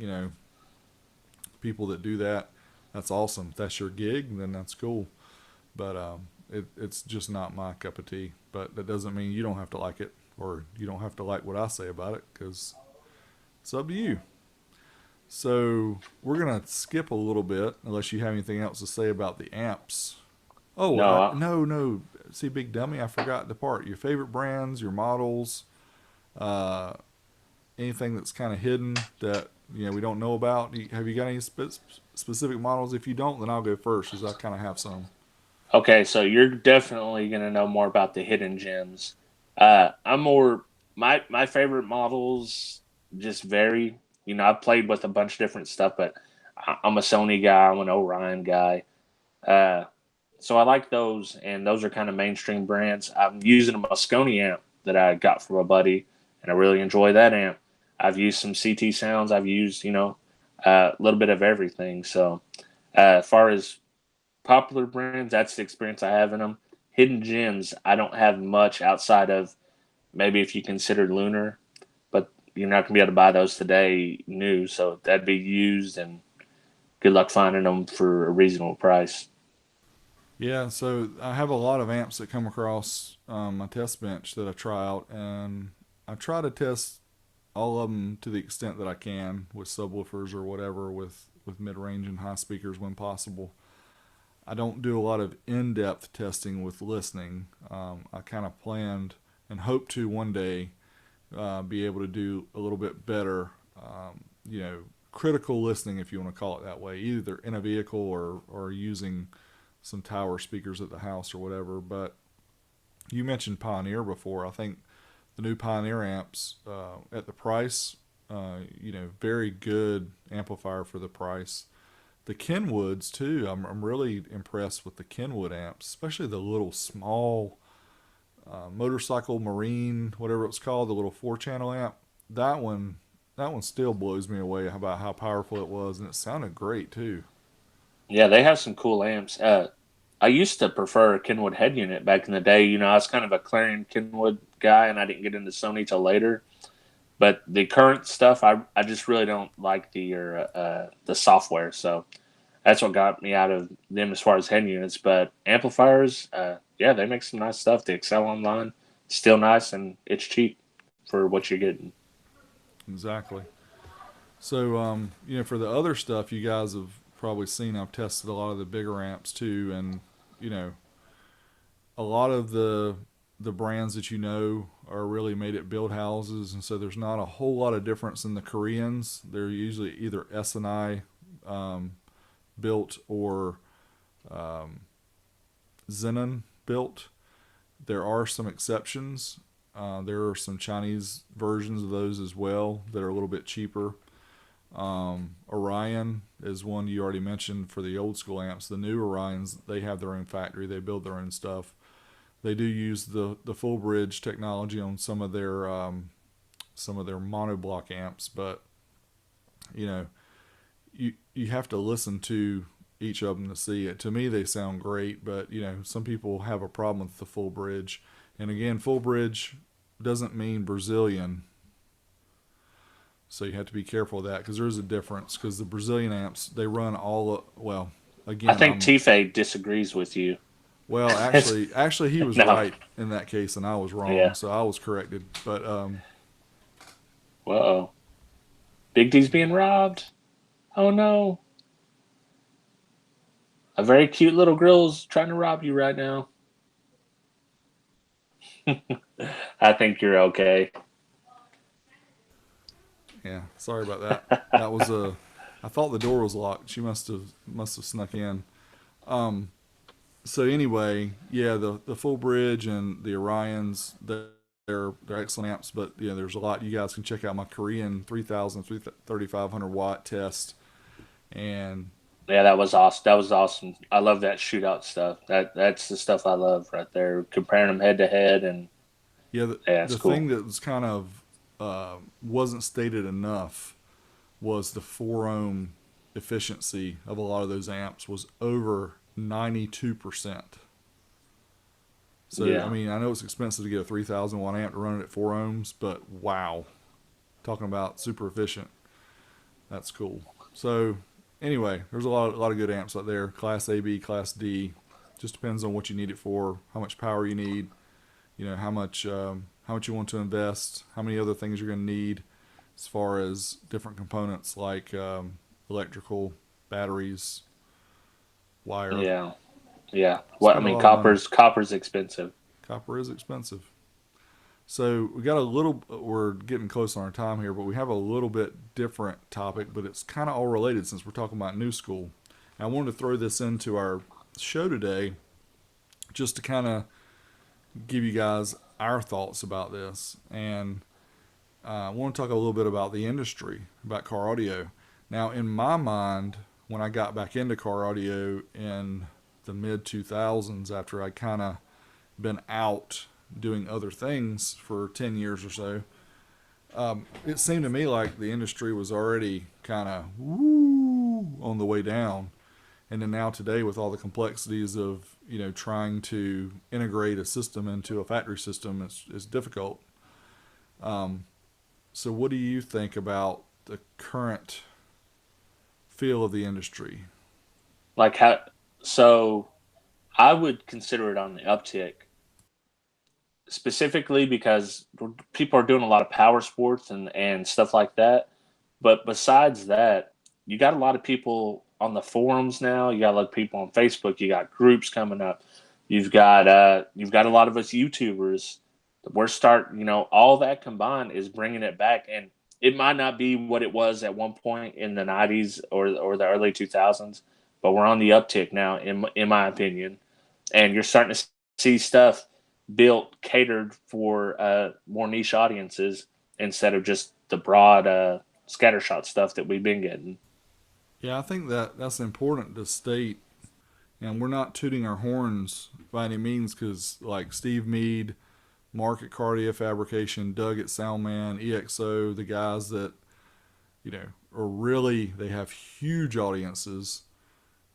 people that do that, that's awesome. If that's your gig, then that's cool. But it's just not my cup of tea. But that doesn't mean you don't have to like it, or you don't have to like what I say about it, because it's up to you. So we're gonna skip a little bit, unless you have anything else to say about the amps. Oh, No, no. See, big dummy, I forgot the part. Your favorite brands, your models, uh, anything that's kind of hidden that we don't know about. Have you got any specific models? If you don't, then I'll go first, because I kind of have some. okay, so you're definitely going to know more about the hidden gems. I'm more my favorite models just vary. I've played with a bunch of different stuff, but I'm a Sony guy. I'm an Orion guy. Uh, so I like those, and those are kind of mainstream brands. I'm using a Moscone amp that I got from a buddy, and I really enjoy that amp. I've used some CT sounds. I've used a little bit of everything. So as far as popular brands, that's the experience I have in them. Hidden gems, I don't have much outside of maybe if you consider Lunar, but you're not going to be able to buy those today new. So that'd be used, and good luck finding them for a reasonable price. Yeah, so I have a lot of amps that come across my test bench that I try out, and I try to test all of them to the extent that I can with subwoofers or whatever, with mid-range and high speakers when possible. I don't do a lot of in-depth testing with listening. I kind of planned and hope to one day be able to do a little bit better, critical listening, if you want to call it that way, either in a vehicle or using some tower speakers at the house or whatever. But you mentioned Pioneer before. I think the new Pioneer amps at the price, very good amplifier for the price. The Kenwoods too. I'm really impressed with the Kenwood amps, especially the little small motorcycle marine, whatever it's called, the little 4-channel amp. That one still blows me away about how powerful it was, and it sounded great too. Yeah, they have some cool amps. I used to prefer a Kenwood head unit back in the day. I was kind of a Clarion Kenwood guy, and I didn't get into Sony till later. But the current stuff, I just really don't like the software. So that's what got me out of them as far as head units. But amplifiers, yeah, they make some nice stuff. The Excel Online, still nice, and it's cheap for what you're getting. Exactly. So, for the other stuff, you guys have probably seen, I've tested a lot of the bigger amps too, and you know, a lot of the brands that are really made at build houses, and so there's not a whole lot of difference in the Koreans. They're usually either S&I built or Xenon built. There are some exceptions. There are some Chinese versions of those as well that are a little bit cheaper. Orion is one you already mentioned for the old school amps. The new Orions, they have their own factory. They build their own stuff. They do use the full bridge technology on some of their monoblock amps, but you know you have to listen to each of them to see it. To me, they sound great, but some people have a problem with the full bridge. And again, full bridge doesn't mean Brazilian, so you have to be careful of that because there is a difference. Because the Brazilian amps, they run well. I Again, think Tife disagrees with you. well, actually, he was No. right in that case, and I was wrong, Yeah. so I was corrected. But Whoa. Big D's being robbed. Oh no. A very cute little grill's trying to rob you right now. I think you're okay. yeah, sorry about that. That was a. I thought the door was locked. She must have snuck in. So anyway, yeah, the full bridge and the Orions, they're excellent amps. But yeah, there's a lot. You guys can check out my Korean 3000 3500 watt test, and Yeah, that was awesome. That was awesome. I love that shootout stuff. That's the stuff I love right there. Comparing them head to head, and yeah, yeah, it's the cool. thing that was kind of wasn't stated enough was the 4 ohm efficiency of a lot of those amps was over 92%. So I Yeah, mean, I know it's expensive to get a 3000 watt amp to run it at 4 ohms, but wow, talking about super efficient, that's cool. So anyway, there's a lot of good amps out there. Class A, B, Class D. Just depends on what you need it for, how much power you need, how much you want to invest, how many other things you're going to need as far as different components like electrical, batteries, wire. yeah, yeah. What I Spend a mean, lot of money. copper's expensive. Copper is expensive. So we're getting close on our time here, but we have a little bit different topic, but it's kind of all related since we're talking about new school. And I wanted to throw this into our show today just to kind of give you guys our thoughts about this. And I want to talk a little bit about the industry, about car audio. Now, in my mind, when I got back into car audio in the mid 2000s, after I kind of been out doing other things for 10 years or so, it seemed to me like the industry was already kind of on the way down. And then now today, with all the complexities of trying to integrate a system into a factory system, is difficult. So, what do you think about the current feel of the industry? Like how? So I would consider it on the uptick, specifically because people are doing a lot of power sports and stuff like that. But besides that, you got a lot of people on the forums now. You got a lot of people on Facebook. You got groups coming up. You've got a lot of us YouTubers. We're starting. All that combined is bringing it back, and it might not be what it was at one point in the '90s or the early 2000s, but we're on the uptick now, in my opinion. And you're starting to see stuff built catered for more niche audiences instead of just the broad scattershot stuff that we've been getting. Yeah, I think that's important to state. And we're not tooting our horns by any means because, like Steve Mead, Mark at Cardia Fabrication, Doug at Soundman, EXO, the guys that, are really, they have huge audiences.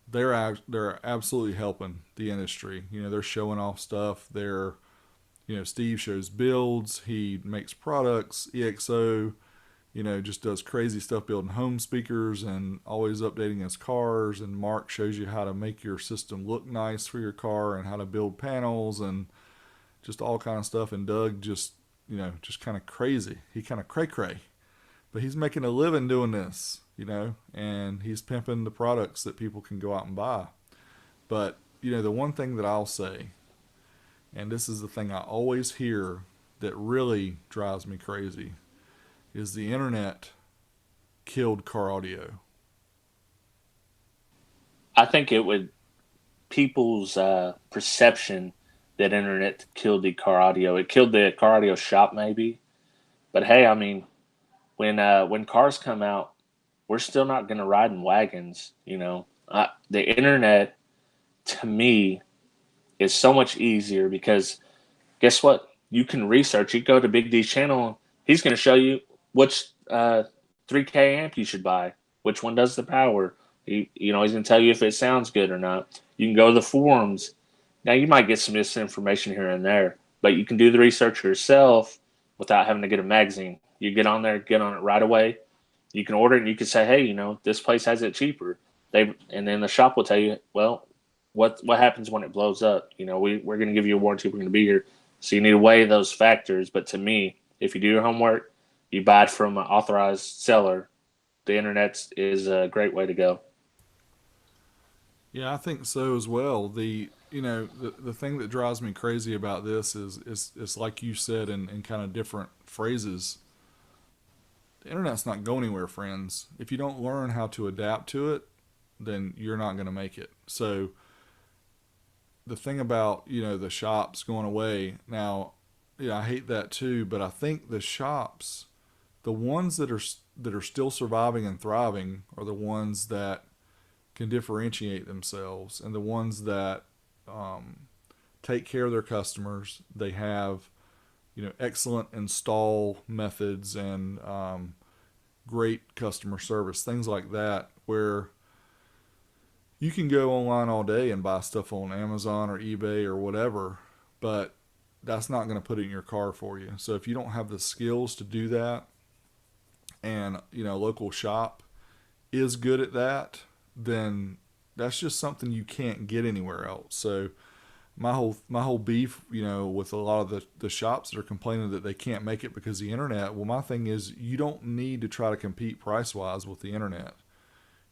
They're absolutely helping the industry. They're showing off stuff. Steve shows builds. He makes products. EXO, just does crazy stuff building home speakers and always updating his cars. And Mark shows you how to make your system look nice for your car and how to build panels and just all kind of stuff. And Doug just kind of crazy. He kind of cray cray, but he's making a living doing this, and he's pimping the products that people can go out and buy. But, the one thing that I'll say, and this is the thing I always hear that really drives me crazy, is the internet killed car audio. I think it would people's perception that internet killed the car audio. It killed the car audio shop maybe, but hey, I mean, when cars come out, we're still not going to ride in wagons. The internet to me is so much easier because guess what? You can research. You go to Big D's channel. He's going to show you which 3K amp you should buy, which one does the power. He's going to tell you if it sounds good or not. You can go to the forums. Now you might get some misinformation here and there, but you can do the research yourself without having to get a magazine. You get on there, get on it right away. You can order it, and you can say, "Hey, this place has it cheaper." And then the shop will tell you, "Well, what happens when it blows up? We're going to give you a warranty. We're going to be here." So you need to weigh those factors. But to me, if you do your homework, you buy it from an authorized seller. The internet is a great way to go. Yeah, I think so as well. The thing that drives me crazy about this is like you said in kind of different phrases. The internet's not going anywhere, friends. If you don't learn how to adapt to it, then you're not going to make it. So the thing about the shops going away now, I hate that too. But I think the shops, the ones that are still surviving and thriving, are the ones that can differentiate themselves and the ones that take care of their customers. They have excellent install methods and great customer service, things like that, where you can go online all day and buy stuff on Amazon or eBay or whatever, but that's not going to put it in your car for you. So if you don't have the skills to do that, and a local shop is good at that, then that's just something you can't get anywhere else. So my whole beef, with a lot of the shops that are complaining that they can't make it because of the internet. Well, my thing is, you don't need to try to compete price wise with the internet.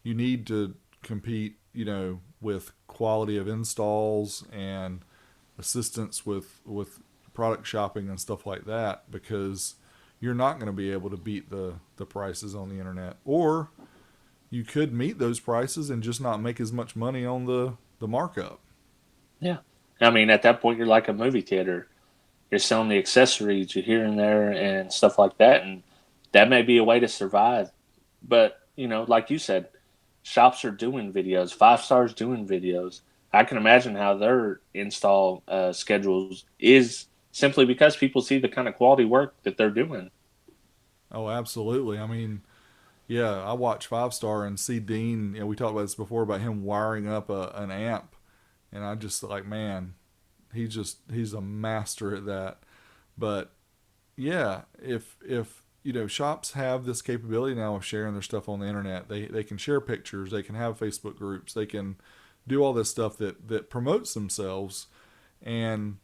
You need to compete, with quality of installs and assistance with product shopping and stuff like that, because you're not going to be able to beat the prices on the internet. Or you could meet those prices and just not make as much money on the markup. Yeah. I mean, at that point, you're like a movie theater. You're selling the accessories you here and there and stuff like that, and that may be a way to survive. But like you said, shops are doing videos. Five Stars doing videos. I can imagine how their install schedules is simply because people see the kind of quality work that they're doing. Oh, absolutely. I mean, yeah, I watch Five Star and see Dean. We talked about this before about him wiring up an amp, and I just like, man, he's a master at that. But yeah, if shops have this capability now of sharing their stuff on the internet, they can share pictures, they can have Facebook groups, they can do all this stuff that promotes themselves. And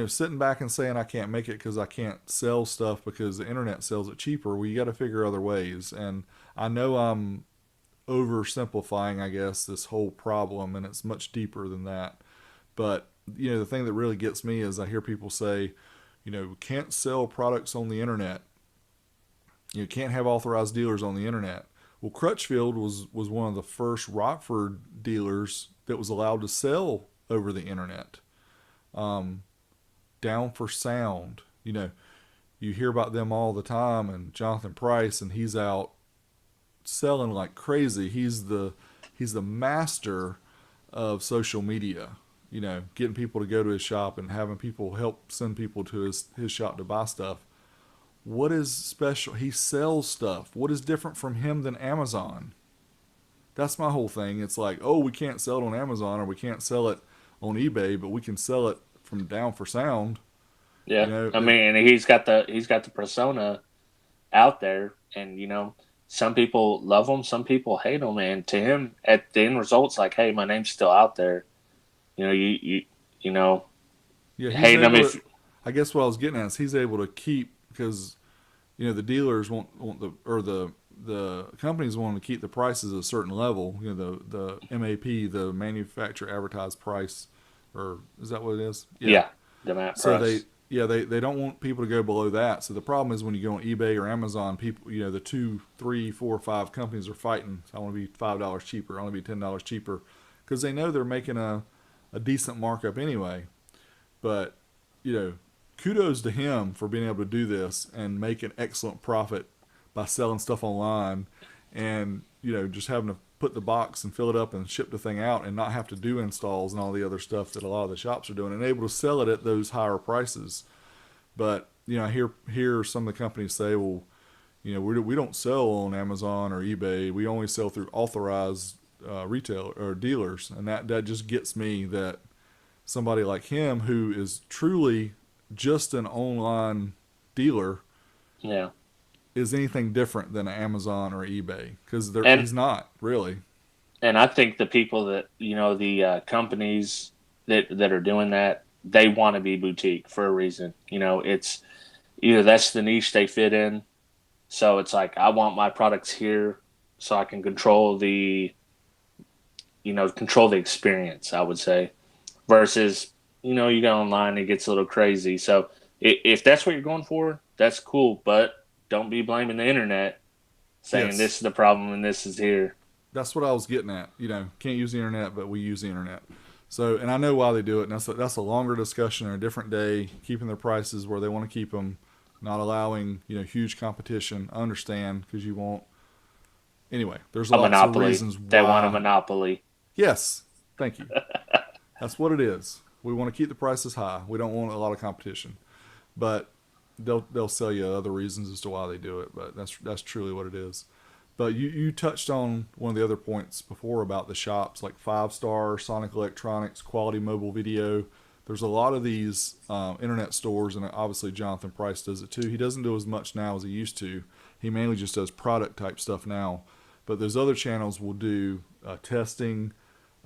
sitting back and saying I can't make it because I can't sell stuff because the internet sells it cheaper, well, you got to figure other ways. And I know I'm oversimplifying, I guess, this whole problem, and it's much deeper than that. But the thing that really gets me is I hear people say, we can't sell products on the internet. You can't have authorized dealers on the internet. Well, Crutchfield was one of the first Rockford dealers that was allowed to sell over the internet. Down for Sound, you hear about them all the time, and Jonathan Price, and he's out selling like crazy. He's the master of social media. Getting people to go to his shop and having people help send people to his shop to buy stuff. What is special? He sells stuff. What is different from him than Amazon? That's my whole thing. It's like, oh, we can't sell it on Amazon or we can't sell it on eBay, but we can sell it from Down for Sound. Yeah, I mean, he's got the persona out there, and some people love him, some people hate him, and to him, at the end results, like, hey, my name's still out there. You know, Yeah, he's hate him able if to. I guess what I was getting at is he's able to keep, because the dealers want the companies want to keep the prices at a certain level. The MAP, the manufacturer advertised price, or is that what it is? yeah, the map So price. they don't want people to go below that. So the problem is when you go on eBay or Amazon, people, the 2, 3, 4, 5 companies are fighting. I want to be $5 cheaper. I want to be $10 cheaper, because they know they're making a decent markup anyway. But, kudos to him for being able to do this and make an excellent profit by selling stuff online and, just having to put the box and fill it up and ship the thing out and not have to do installs and all the other stuff that a lot of the shops are doing, and able to sell it at those higher prices. But, I hear some of the companies say, well, we don't sell on Amazon or eBay. We only sell through authorized retail or dealers. And that just gets me that somebody like him, who is truly just an online dealer, Yeah. is anything different than Amazon or eBay, because he's not really. And I think the people that, the companies that are doing that, they want to be boutique for a reason. It's either that's the niche they fit in. So it's like, I want my products here so I can control the experience, I would say, versus, you go online, it gets a little crazy. So if that's what you're going for, that's cool. But don't be blaming the internet saying this is the problem and this is here. That's what I was getting at. Can't use the internet, but we use the internet. So, and I know why they do it. And that's a longer discussion or a different day, keeping their prices where they want to keep them, not allowing, huge competition. I understand, because you won't. Anyway, there's lots monopoly. of reasons why. They want a monopoly. Yes. Thank you. That's what it is. We want to keep the prices high. We don't want a lot of competition. But they'll sell you other reasons as to why they do it. But that's truly what it is. But you touched on one of the other points before about the shops, like 5-Star, Sonic Electronics, Quality Mobile Video. There's a lot of these internet stores, and obviously Jonathan Price does it too. He doesn't do as much now as he used to. He mainly just does product type stuff now. But those other channels will do testing.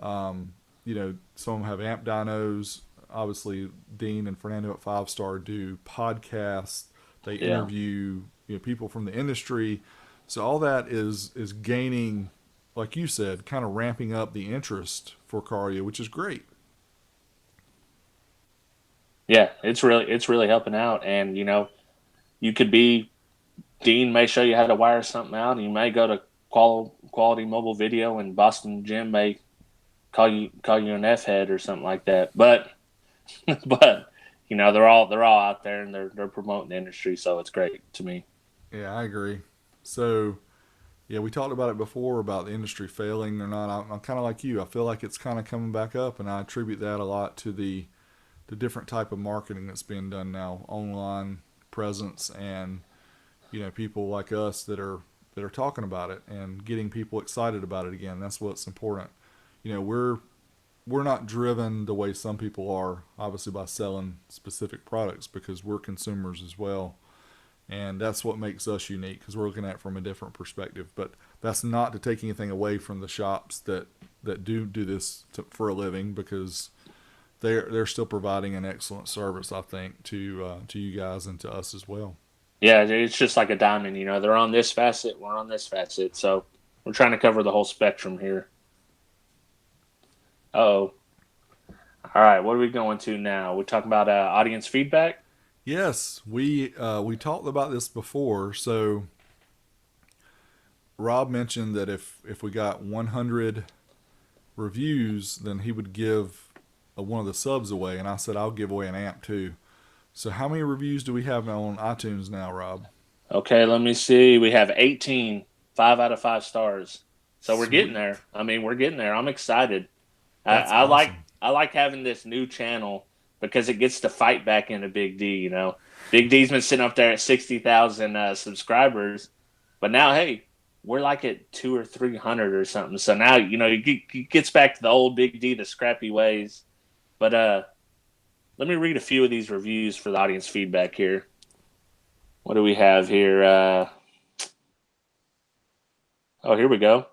Some of them have amp dynos. Obviously, Dean and Fernando at 5-Star do podcasts. They interview people from the industry. So all that is gaining, like you said, kind of ramping up the interest for Cardio, which is great. Yeah, it's really helping out. And, you could be, Dean may show you how to wire something out, and you may go to Quality Mobile Video, and Boston Jim may call you an F-head or something like that. But they're all out there, and they're promoting the industry, so it's great to me. Yeah, I agree. So, yeah, we talked about it before about the industry failing or not. I'm kind of like you. I feel like it's kind of coming back up, and I attribute that a lot to the different type of marketing that's being done now, online presence, and people like us that are talking about it and getting people excited about it again. That's what's important. We're not driven the way some people are, obviously, by selling specific products, because we're consumers as well. And that's what makes us unique, because we're looking at it from a different perspective. But that's not to take anything away from the shops that do this for a living, because they're still providing an excellent service, I think, to you guys and to us as well. Yeah, it's just like a diamond. They're on this facet, we're on this facet. So we're trying to cover the whole spectrum here. Uh-oh. All right, what are we going to now? We're talking about audience feedback? Yes, we talked about this before. So Rob mentioned that if we got 100 reviews, then he would give one of the subs away, and I said I'll give away an amp too. So how many reviews do we have now on iTunes now, Rob? Okay, let me see. We have 18, 5 out of 5 stars. So we're Sweet. getting there. We're getting there. I'm excited. That's I awesome. I like having this new channel, because it gets to fight back into Big D. Big D's been sitting up there at 60,000 subscribers, but now, hey, we're like at 200 or 300 or something. So now, it gets back to the old Big D, the scrappy ways. But let me read a few of these reviews for the audience feedback here. What do we have here? Here we go.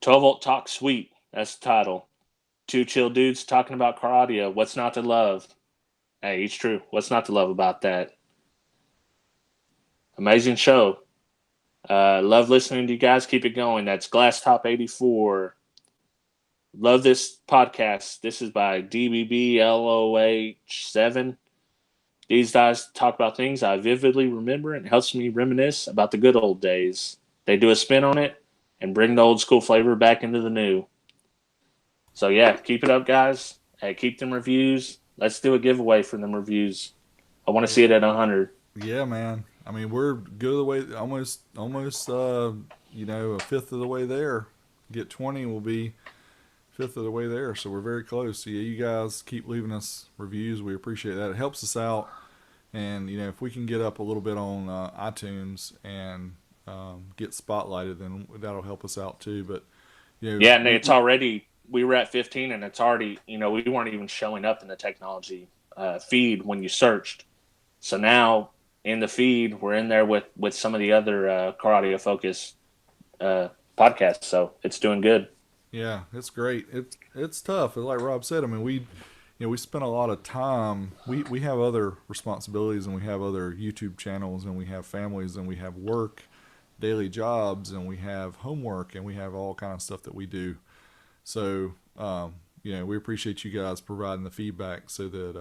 12-volt talk sweet. That's the title. Two chill dudes talking about car audio. What's not to love? Hey, it's true. What's not to love about that? Amazing show. Love listening to you guys. Keep it going. That's Glasstop84. Love this podcast. This is by DBBLOH7. These guys talk about things I vividly remember, and it helps me reminisce about the good old days. They do a spin on it and bring the old school flavor back into the new. So, yeah, keep it up, guys. Hey, keep them reviews. Let's do a giveaway for them reviews. I want to see it at 100. Yeah, man. I mean, we're good the way, almost, a fifth of the way there. Get 20, we'll be fifth of the way there. So we're very close. So yeah, you guys keep leaving us reviews. We appreciate that. It helps us out. And, if we can get up a little bit on iTunes and get spotlighted, then that'll help us out too. But, Yeah, and it's already, we were at 15 and it's already, we weren't even showing up in the technology feed when you searched. So now in the feed, we're in there with some of the other car audio focus podcasts. So it's doing good. yeah, it's great. It's tough. Like Rob said, I mean, we spend a lot of time. We have other responsibilities, and we have other YouTube channels, and we have families, and we have work, daily jobs, and we have homework, and we have all kind of stuff that we do. So, we appreciate you guys providing the feedback so that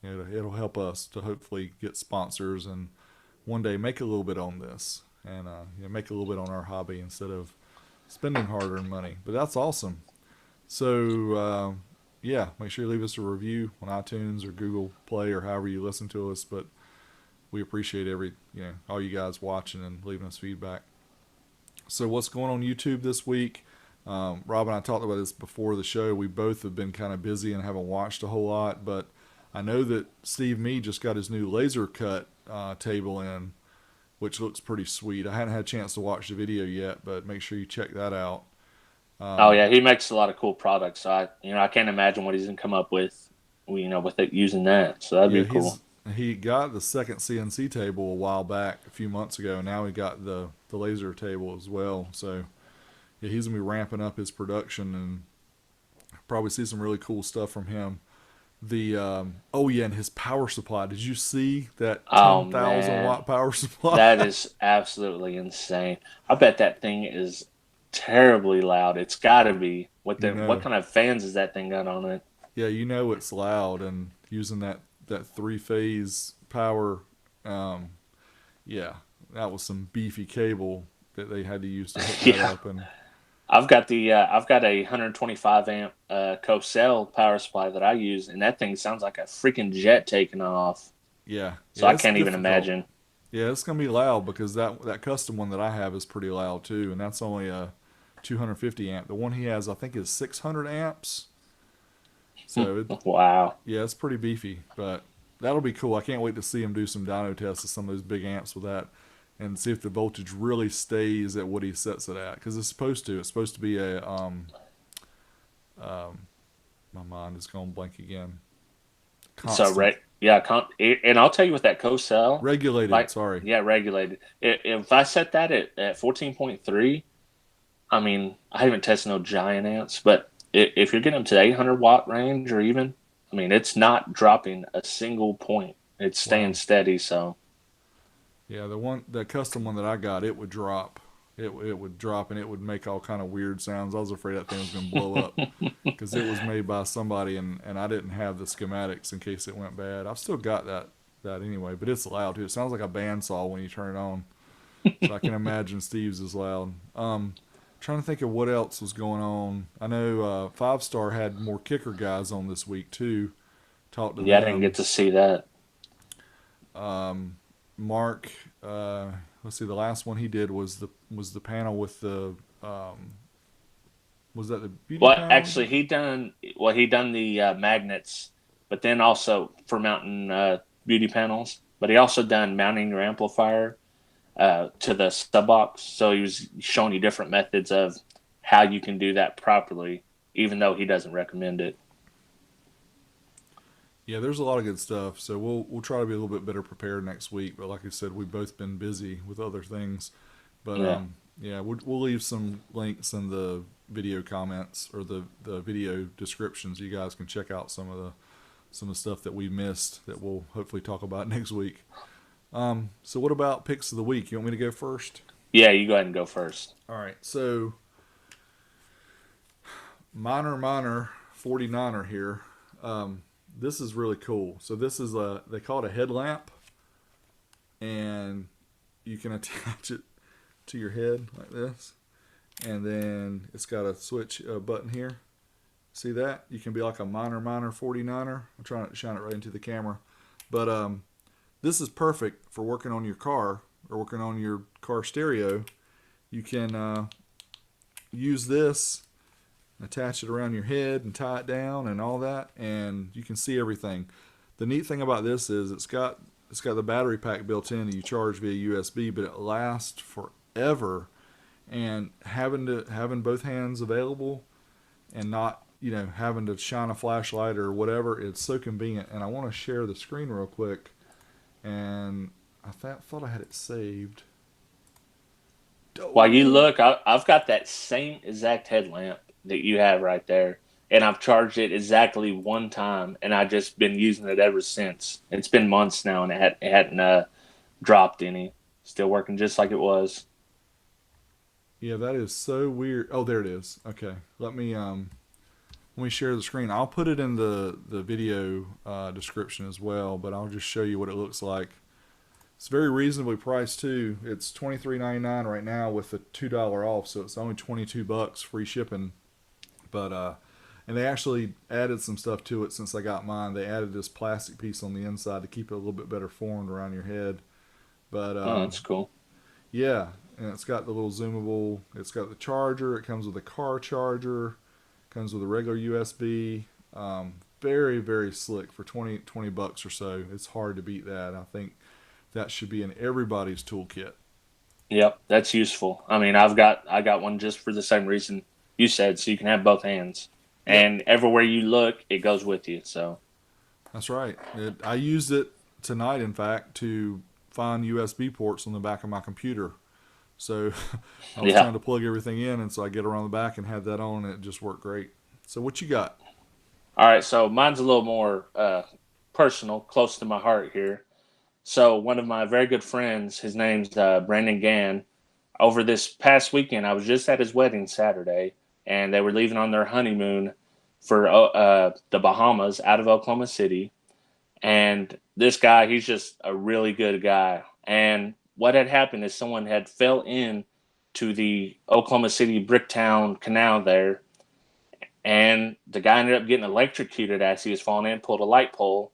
it'll help us to hopefully get sponsors and one day make a little bit on this and make a little bit on our hobby instead of spending hard-earned money. But that's awesome. So, make sure you leave us a review on iTunes or Google Play or however you listen to us. But we appreciate all you guys watching and leaving us feedback. So what's going on YouTube this week? Rob and I talked about this before the show. We both have been kind of busy and haven't watched a whole lot, but I know that Steve Mee just got his new laser cut table in, which looks pretty sweet. I hadn't had a chance to watch the video yet, but make sure you check that out. Oh yeah, he makes a lot of cool products. So I can't imagine what he's gonna come up with, with it using that. So that'd be cool. He got the second CNC table a while back, a few months ago. And now he got the laser table as well. So yeah, he's gonna be ramping up his production and probably see some really cool stuff from him. And his power supply. Did you see that 10,000 watt power supply? That is absolutely insane. I bet that thing is terribly loud. It's got to be. What kind of fans has that thing got on it? Yeah, it's loud, and using that 3-phase power. That was some beefy cable that they had to use to hook that up. And I've got a 125 amp coaxial power supply that I use, and that thing sounds like a freaking jet taking off. Yeah. So I can't even imagine. Yeah, it's gonna be loud because that custom one that I have is pretty loud too, and that's only a 250 amp. The one he has, I think, is 600 amps. So wow. Yeah, it's pretty beefy, but that'll be cool. I can't wait to see him do some dyno tests of some of those big amps with that, and see if the voltage really stays at what he sets it at. Because it's supposed to. It's supposed to be a my mind is going blank again. Constant. So and I'll tell you with that co-cell regulated. Sorry. Yeah, regulated. If I set that at 14.3, I mean, I haven't tested no giant amps, but if you're getting them to 800 watt range or even, I mean, it's not dropping a single point. It's staying steady. So. Yeah, the custom one that I got, it would drop. It would drop and it would make all kind of weird sounds. I was afraid that thing was going to blow up because it was made by somebody and I didn't have the schematics in case it went bad. I've still got that anyway, but it's loud too. It sounds like a bandsaw when you turn it on. So I can imagine Steve's is loud. Trying to think of what else was going on. I know 5 Star had more kicker guys on this week too. Talked to them. I didn't get to see that. Mark, let's see. The last one he did was the panel with the was that the beauty panel? Actually, he done the magnets, but then also for mounting beauty panels. But he also done mounting your amplifier to the sub box. So he was showing you different methods of how you can do that properly, even though he doesn't recommend it. Yeah, there's a lot of good stuff. So we'll try to be a little bit better prepared next week. But like I said, we've both been busy with other things. But we'll leave some links in the video comments or the video descriptions. You guys can check out some of the stuff that we missed that we'll hopefully talk about next week. So what about picks of the week? You want me to go first? Yeah, you go ahead and go first. All right. So minor 49er here. This is really cool. So this is they call it a headlamp, and you can attach it to your head like this, and then it's got a switch button here, See that? You can be like a minor 49er. I'm trying to shine it right into the camera. But this is perfect for working on your car or working on your car stereo. You can use this, attach it around your head and tie it down and all that, and you can see everything. The neat thing about this is it's got the battery pack built in and you charge via USB, but it lasts forever. And having both hands available and not having to shine a flashlight or whatever, it's so convenient. And I want to share the screen real quick, and I thought I had it saved. While you Oh, look, I've got that same exact headlamp that you have right there, and I've charged it exactly one time, and I've just been using it ever since. It's been months now, and it hadn't dropped any. Still working just like it was. yeah, that is so weird. Oh, there it is. Okay, let me share the screen. I'll put it in the video description as well, but I'll just show you what it looks like. It's very reasonably priced too. It's $23.99 right now with the $2 off, so it's only $22 free shipping. But and they actually added some stuff to it since I got mine. They added this plastic piece on the inside to keep it a little bit better formed around your head. But Oh, that's cool. yeah, and it's got the little zoomable. It's got the charger. It comes with a car charger. Comes with a regular USB. Very very slick for 20 bucks or so. It's hard to beat that. I think that should be in everybody's toolkit. Yep, that's useful. I mean, I got one just for the same reason you said, so you can have both hands, Yep, and everywhere you look, it goes with you. So that's right. I used it tonight, in fact, to find USB ports on the back of my computer. So I was yeah. trying to plug everything in, and so I get around the back and had that on, and it just worked great. So what you got? All right, so mine's a little more personal, close to my heart here. So one of my very good friends, his name's Brandon Gann. Over this past weekend, I was just at his wedding Saturday, and they were leaving on their honeymoon for the Bahamas out of Oklahoma City. And this guy, he's just a really good guy. And what had happened is someone had fell in to the Oklahoma City Bricktown Canal there, and the guy ended up getting electrocuted as he was falling in, pulled a light pole.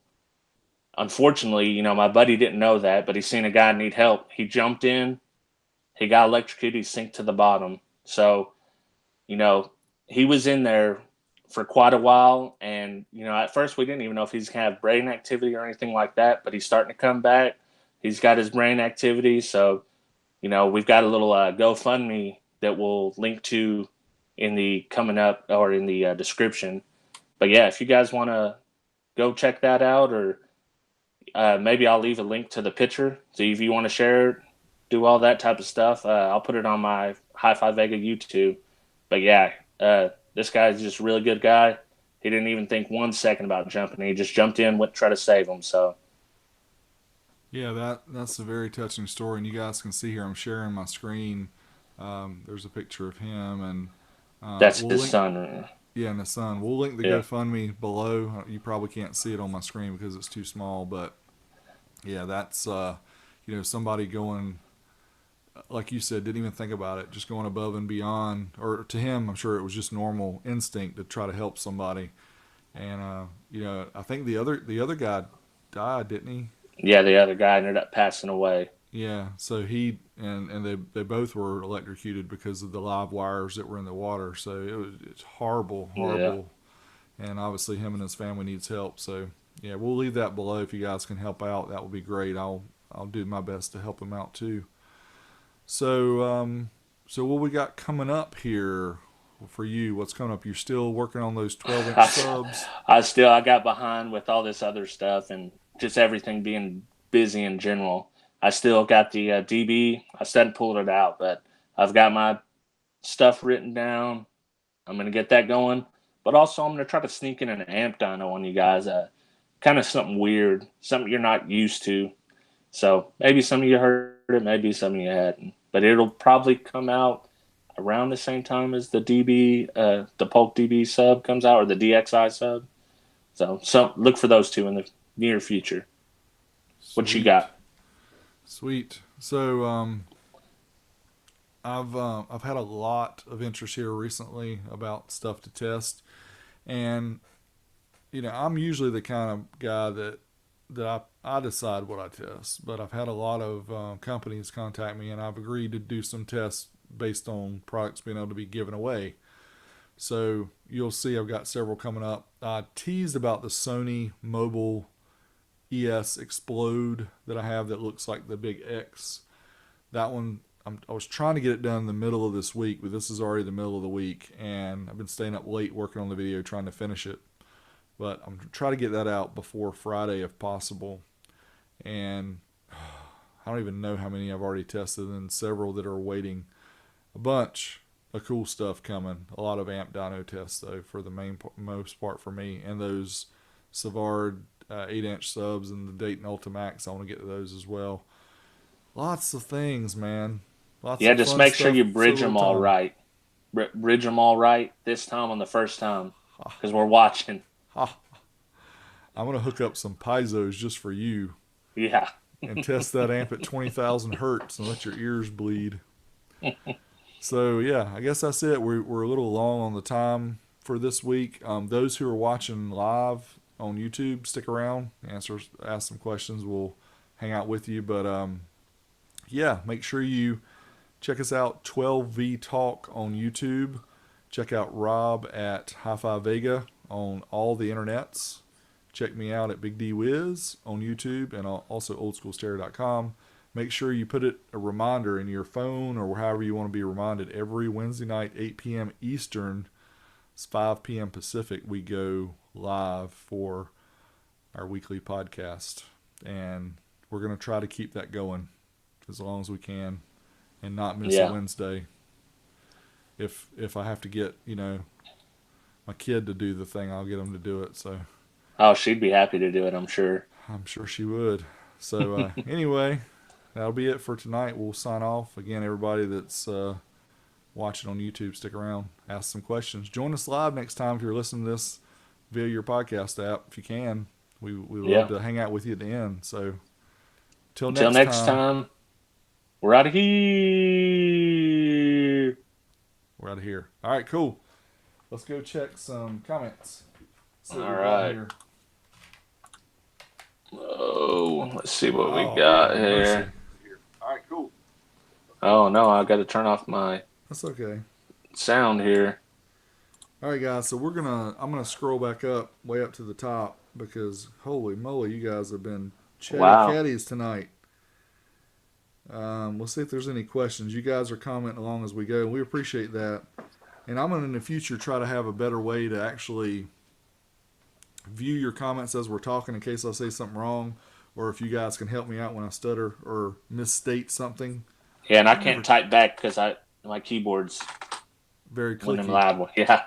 Unfortunately, my buddy didn't know that, but he seen a guy need help. He jumped in, he got electrocuted, he sank to the bottom. So, you know, he was in there for quite a while. And, at first we didn't even know if he's going to have brain activity or anything like that, but he's starting to come back. He's got his brain activity. So, we've got a little GoFundMe that we'll link to in the coming up or in the description. But yeah, if you guys want to go check that out, or maybe I'll leave a link to the picture. So if you want to share it, do all that type of stuff, I'll put it on my Hi-Fi Vega YouTube. But yeah, this guy's just a really good guy. He didn't even think 1 second about jumping. He just jumped in, went to try to save him. So Yeah, that's a very touching story, and you guys can see here. I'm sharing my screen. There's a picture of him, and that's we'll his link. son. Yeah, and the son. We'll link the Yeah. GoFundMe below. You probably can't see it on my screen because it's too small, but yeah, that's somebody going, like you said, didn't even think about it, just going above and beyond. Or to him, I'm sure it was just normal instinct to try to help somebody. And I think the other guy died, didn't he? Yeah, the other guy ended up passing away. Yeah, so he and they both were electrocuted because of the live wires that were in the water. So it's horrible, Yeah. horrible, and obviously him and his family needs help. So yeah, we'll leave that below if you guys can help out. That would be great. I'll do my best to help him out too. So what we got coming up here for you? What's coming up? You're still working on those 12-inch I, subs. I got behind with all this other stuff and just everything being busy in general. I still got the DB. I still haven't pulled it out, but I've got my stuff written down. I'm going to get that going. But also, I'm going to try to sneak in an amp dyno on you guys. Kind of something weird, something you're not used to. So maybe some of you heard it, maybe some of you hadn't. But it'll probably come out around the same time as the DB, the Polk DB sub comes out, or the DXI sub. So look for those two in the near future. What you Sweet, got? sweet. So I've had a lot of interest here recently about stuff to test, And I'm usually the kind of guy that I decide what I test, but I've had a lot of companies contact me, and I've agreed to do some tests based on products being able to be given away. So you'll see I've got several coming up. I teased about the Sony mobile ES Explode that I have that looks like the big X. That one, I was trying to get it done in the middle of this week, but this is already the middle of the week, and I've been staying up late working on the video trying to finish it. But I'm trying to get that out before Friday if possible. And I don't even know how many I've already tested, and several that are waiting. A bunch of cool stuff coming. A lot of amp dyno tests though for the most part for me, and those Savard 8-inch subs and the Dayton Ultimax. I want to get to those as well. Lots of things, man. Lots Yeah, of just fun make sure stuff, you so bridge little them all time. right. Bridge them all right this time on the first time, Ha, because we're watching. ha. I'm gonna hook up some piezo's just for you Yeah. and test that amp at 20,000 hertz and let your ears bleed. So yeah, I guess that's it. We're a little long on the time for this week. Those who are watching live on YouTube, stick around, ask some questions. We'll hang out with you. But yeah, make sure you check us out, 12V Talk on YouTube. Check out Rob at Hi-Fi Vega on all the internets. Check me out at Big D Wiz on YouTube and also oldschoolstereo.com. Make sure you put a reminder in your phone or however you want to be reminded. Every Wednesday night, 8 p.m. Eastern, it's 5 p.m. Pacific, we go live for our weekly podcast. And we're going to try to keep that going as long as we can and not miss a Yeah. Wednesday. If I have to get, my kid to do the thing, I'll get him to do it. So Oh, she'd be happy to do it, I'm sure. I'm sure she would. So anyway, that'll be it for tonight. We'll sign off. Again, everybody that's watching on YouTube, stick around, ask some questions. Join us live next time if you're listening to this via your podcast app. If you can, we love Yeah. to hang out with you at the end. So till Until next next time, time, we're out of here. we're out of here. All right, cool. Let's go check some comments. See what All we got right. here. Oh, let's see what we Oh, got Lord mercy. here. Oh, no, I got to turn off my That's okay. sound here. All right, guys. So I'm gonna scroll back up, way up to the top, because holy moly, you guys have been chatty Wow. catties tonight. We'll see if there's any questions. You guys are commenting along as we go. We appreciate that. And I'm gonna in the future try to have a better way to actually view your comments as we're talking in case I say something wrong, or if you guys can help me out when I stutter or misstate something. Yeah, and I I've can't never type back because my keyboard's very one of them clicky. loud. Yeah.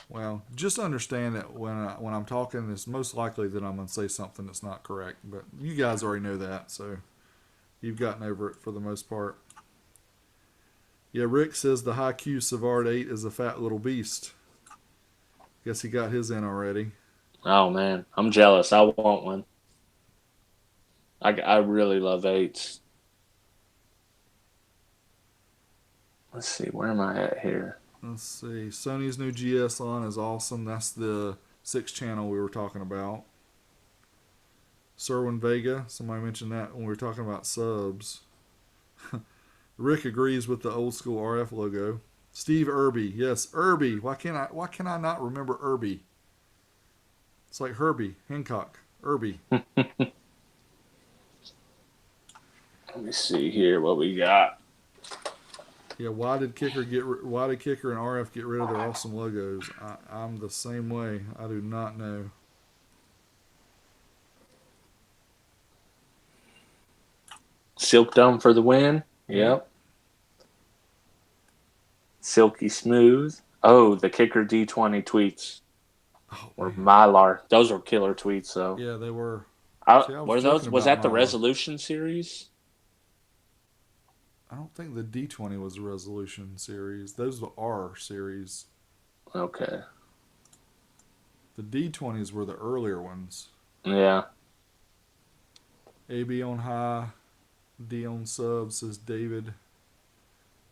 Well, just understand that when I'm talking, it's most likely that I'm going to say something that's not correct. But you guys already know that, so you've gotten over it for the most part. Yeah, Rick says the high Q Savard 8 is a fat little beast. Guess he got his in already. Oh man, I'm jealous. I want one. I really love eights. Let's see, where am I at here? Let's see. Sony's new GS line is awesome. That's the 6-channel we were talking about. Serwin Vega, somebody mentioned that when we were talking about subs. Rick agrees with the old school RF logo. Steve Irby, yes, Irby. Why can I not remember Irby? It's like Herbie Hancock, Irby. Let me see here what we got. Yeah, why did Kicker and RF get rid of their awesome logos? I'm the same way. I do not know. Silk Dome for the win. Yeah. Yep. Silky smooth. Oh, the Kicker D20 tweets Oh or man. Mylar. Those were killer tweets, though. Yeah, they were. See, I was Were those? joking Was about that the Mylar. resolution series? I don't think the D20 was a resolution series. Those were R series. Okay. The D20s were the earlier ones. Yeah. AB on high, D on sub, says David.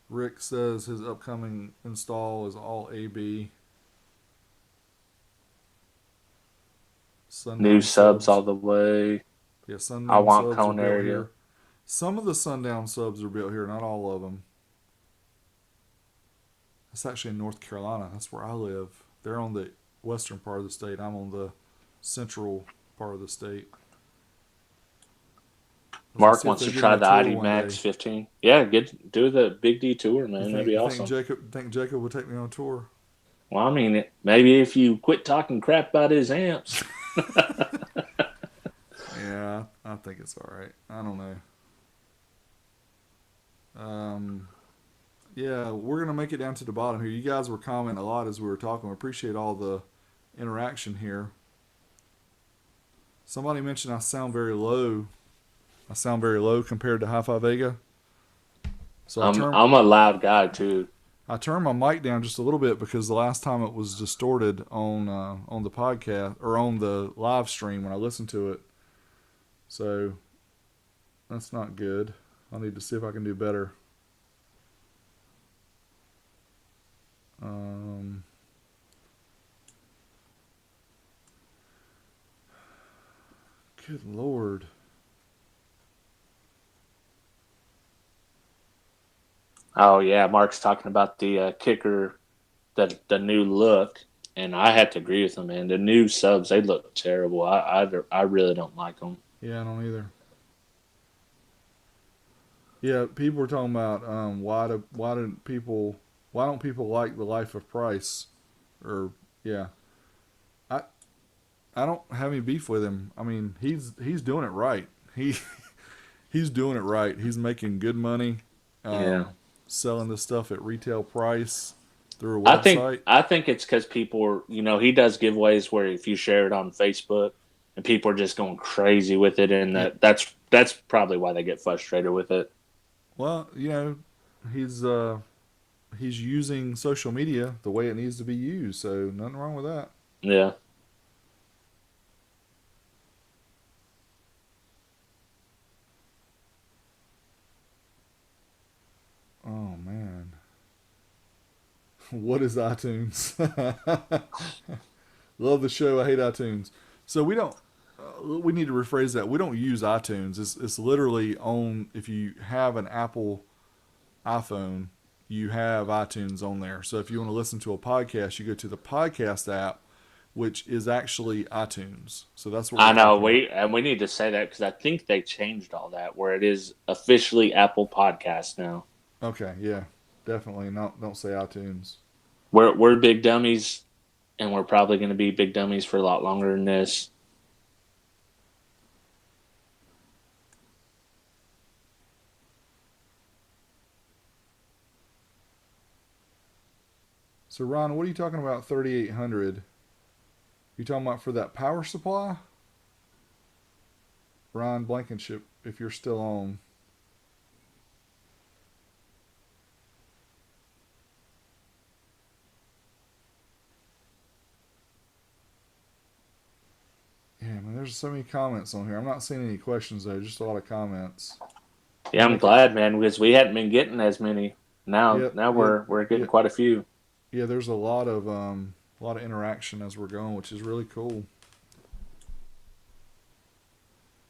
Rick says his upcoming install is all AB. New Sundown subs all subs. the way. Yeah, I Sundown want subs are cone built area. here. Some of the Sundown subs are built here, not all of them. That's actually in North Carolina. That's where I live. They're on the western part of the state. I'm on the central part of the state. I was gonna Mark see if wants they to give me try a the tour ID one Max day. 15. Yeah, do the Big D tour, You man. That'd think be you think awesome. Jacob would take me on a tour? Well, I mean, maybe if you quit talking crap about his amps. Yeah, I think it's all right. I don't know. Yeah, we're gonna make it down to the bottom here. You guys were commenting a lot as we were talking. We appreciate all the interaction here. Somebody mentioned I sound very low. I sound very low compared to Hi-Fi Vega. So I'm a loud guy too. I turned my mic down just a little bit because the last time it was distorted on the podcast or on the live stream when I listened to it. So that's not good. I need to see if I can do better. Um, Good Lord. Oh yeah, Mark's talking about the kicker, the new look, and I have to agree with him, man. The new subs, they look terrible. I really don't like them. Yeah, I don't either. Yeah, people were talking about why don't people like the Life of Price, or yeah, I I don't have any beef with him. I mean, he's doing it right. He's doing it right. He's making good money, Yeah, um, selling this stuff at retail price through a I think website. I think it's because people are, he does giveaways where if you share it on Facebook, and people are just going crazy with it, and Yeah. that's probably why they get frustrated with it. Well, he's uh, he's using social media the way it needs to be used. So nothing wrong with that. Yeah. Oh man, what is iTunes? Love the show. I hate iTunes. So we don't. We need to rephrase that. We don't use iTunes. It's literally on. If you have an Apple iPhone, you have iTunes on there. So if you want to listen to a podcast, you go to the podcast app, which is actually iTunes. So that's what we're I know talking about. we need to say that because I think they changed all that where it is officially Apple Podcast now. Okay, yeah, definitely. Not don't say iTunes. We're big dummies, and we're probably going to be big dummies for a lot longer than this. So Ron, what are you talking about? 3800. You talking about for that power supply? Ron Blankenship, if you're still on. Yeah, man, there's so many comments on here. I'm not seeing any questions though, just a lot of comments. Yeah, We'll I'm make it. glad, man, because we hadn't been getting as many. Now, Yep, now yep, we're getting yep. quite a few. Yeah, there's a lot of interaction as we're going, which is really cool.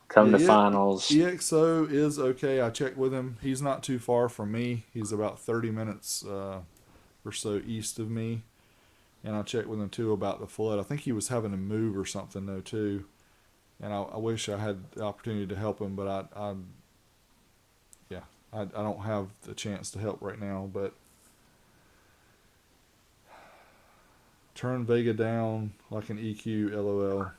Come to Yeah, finals. EXO is okay. I checked with him. He's not too far from me. He's about 30 minutes or so east of me. And I checked with him too about the flood. I think he was having to move or something though too. And I wish I had the opportunity to help him, but yeah, I don't have the chance to help right now. But turn Vega down like an EQ, lol.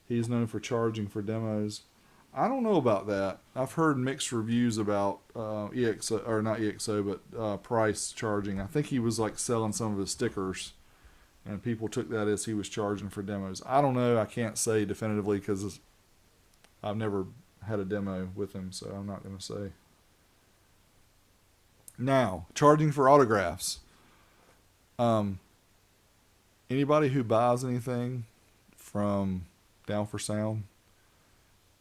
He's known for charging for demos. I don't know about that. I've heard mixed reviews about EXO, or not EXO, but Price charging. I think he was like selling some of his stickers, and people took that as he was charging for demos. I don't know. I can't say definitively because I've never had a demo with him, so I'm not going to say. Now, charging for autographs. Um, Anybody who buys anything from Down for Sound,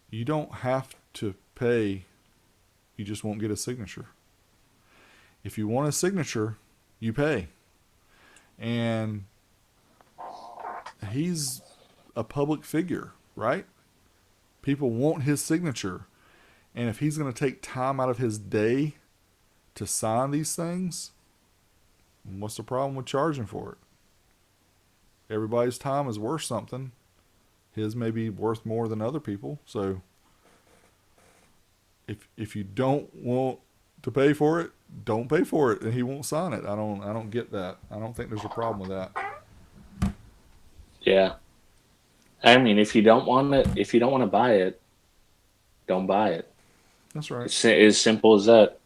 you don't have to pay. You just won't get a signature. If you want a signature, you pay. And he's a public figure, right? People want his signature. And if he's going to take time out of his day to sign these things, what's the problem with charging for it? Everybody's time is worth something. His may be worth more than other people. So if you don't want to pay for it, don't pay for it, and he won't sign it. I don't get that. I don't think there's a problem with that. Yeah. I mean, if you don't want to buy it, don't buy it. That's right. It's as simple as that.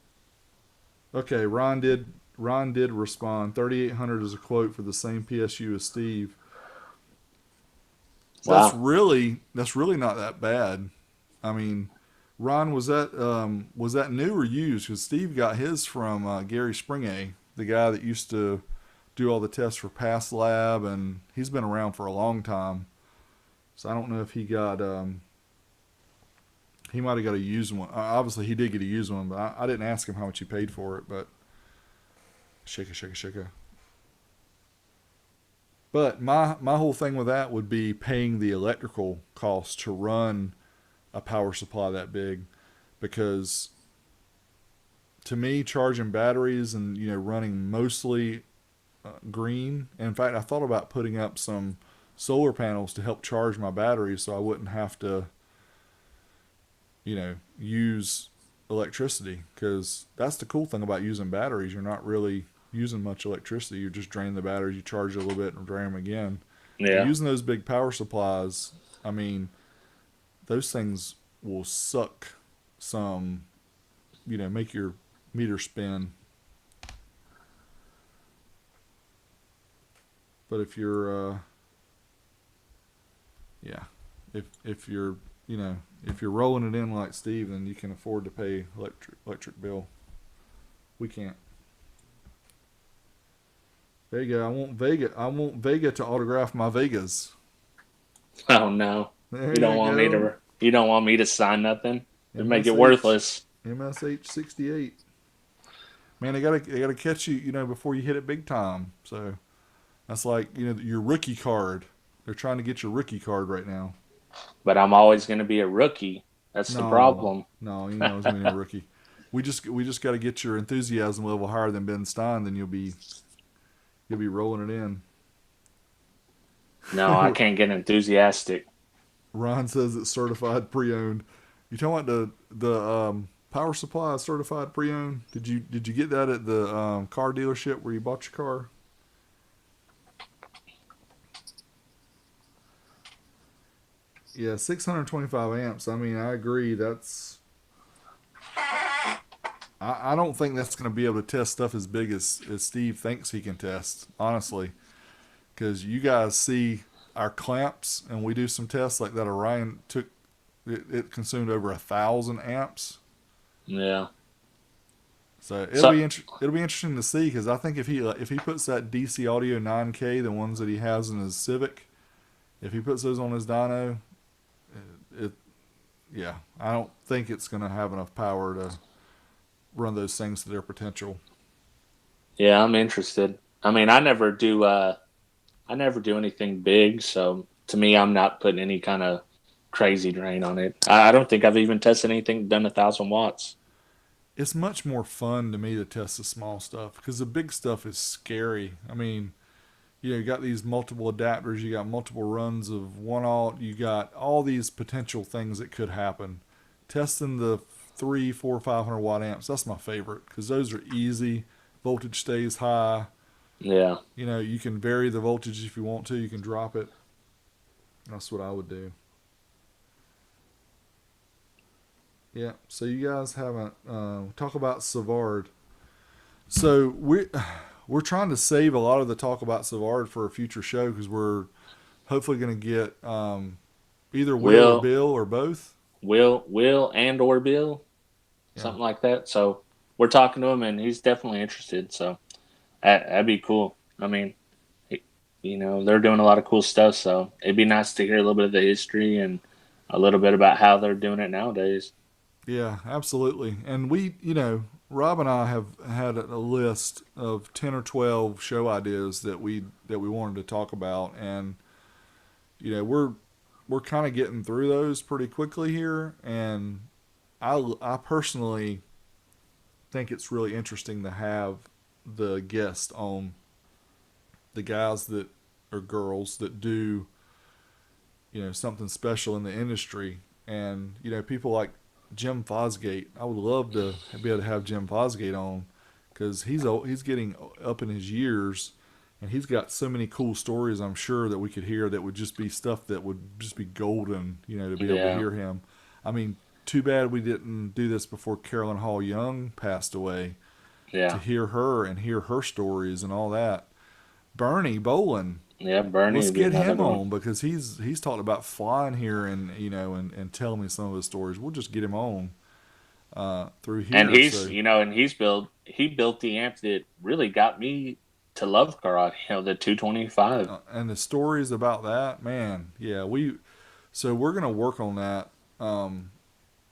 Okay, Ron did respond. 3,800 is a quote for the same PSU as Steve. Wow. That's really not that bad. I mean, Ron, was that new or used? Because Steve got his from Gary Springay, the guy that used to do all the tests for Pass Lab, and he's been around for a long time. So I don't know if he got he might have got a used one. Obviously, he did get a used one, but I didn't ask him how much he paid for it. But shaka. But my whole thing with that would be paying the electrical cost to run a power supply that big, because to me, charging batteries and running mostly green. And in fact, I thought about putting up some solar panels to help charge my batteries, so I wouldn't have to use electricity, because that's the cool thing about using batteries. You're not really using much electricity. You just drain the batteries, you charge it a little bit, and drain them again. Yeah. Using those big power supplies, I mean, those things will suck some, make your meter spin. But if you're, if you're, if you're rolling it in like Steve, then you can afford to pay electric bill. We can't. There you go. I want Vega to autograph my Vegas. Oh no! You don't want me to sign nothing. It'd make it worthless. MSH 68. Man, they gotta catch you, before you hit it big time. So that's like your rookie card. They're trying to get your rookie card right now. But I'm always going to be a rookie. That's the problem. No, you're not always going to be a rookie. We just got to get your enthusiasm level higher than Ben Stein. Then you'll be rolling it in. No, I can't get enthusiastic. Ron says it's certified pre-owned. You talking about the power supply certified pre-owned? Did you get that at the car dealership where you bought your car? Yeah, 625 amps. I mean, I agree. I don't think that's going to be able to test stuff as big as Steve thinks he can test, honestly. Because you guys see our clamps, and we do some tests like that. Orion took, it consumed over 1,000 amps. Yeah. So it'll be interesting to see, because I think if he puts that DC Audio 9K, the ones that he has in his Civic, if he puts those on his dyno, I don't think it's going to have enough power to run those things to their potential. Yeah, I'm interested. I mean, I never do anything big, so to me, I'm not putting any kind of crazy drain on it. I don't think I've even tested anything done 1,000 watts. It's much more fun to me to test the small stuff, because the big stuff is scary. I mean, you got these multiple adapters, you got multiple runs of 1-aught, you got all these potential things that could happen. Testing the 300, 400, 500 watt amps, that's my favorite, because those are easy. Voltage stays high. Yeah. You can vary the voltage if you want to. You can drop it. That's what I would do. Yeah. So you guys haven't talk about Savard. So we're trying to save a lot of the talk about Savard for a future show, because we're hopefully going to get either Will or Bill or both. Will and or Bill, something like that. So we're talking to him, and he's definitely interested. So that'd be cool. I mean, they're doing a lot of cool stuff. So it'd be nice to hear a little bit of the history and a little bit about how they're doing it nowadays. Yeah, absolutely. And we, Rob and I have had a list of 10 or 12 show ideas that we wanted to talk about, and we're kind of getting through those pretty quickly here, and I personally think it's really interesting to have the guest on, the guys that or girls that do something special in the industry, and people like Jim Fosgate. I would love to be able to have Jim Fosgate on because he's getting up in his years, and he's got so many cool stories. I'm sure that we could hear that would just be stuff that would just be golden. To be able to Yeah. hear him. I mean, too bad we didn't do this before Carolyn Hall Young passed away. To Yeah. hear her and hear her stories and all that. Bernie Bolin, Yeah. Bernie let's would be get another him one. on because he's talked about flying here and and telling me some of his stories. We'll just get him on through And here. he's, So he built the amp that really got me to love karate. The 225. and the stories about that, man, yeah, we're gonna work on that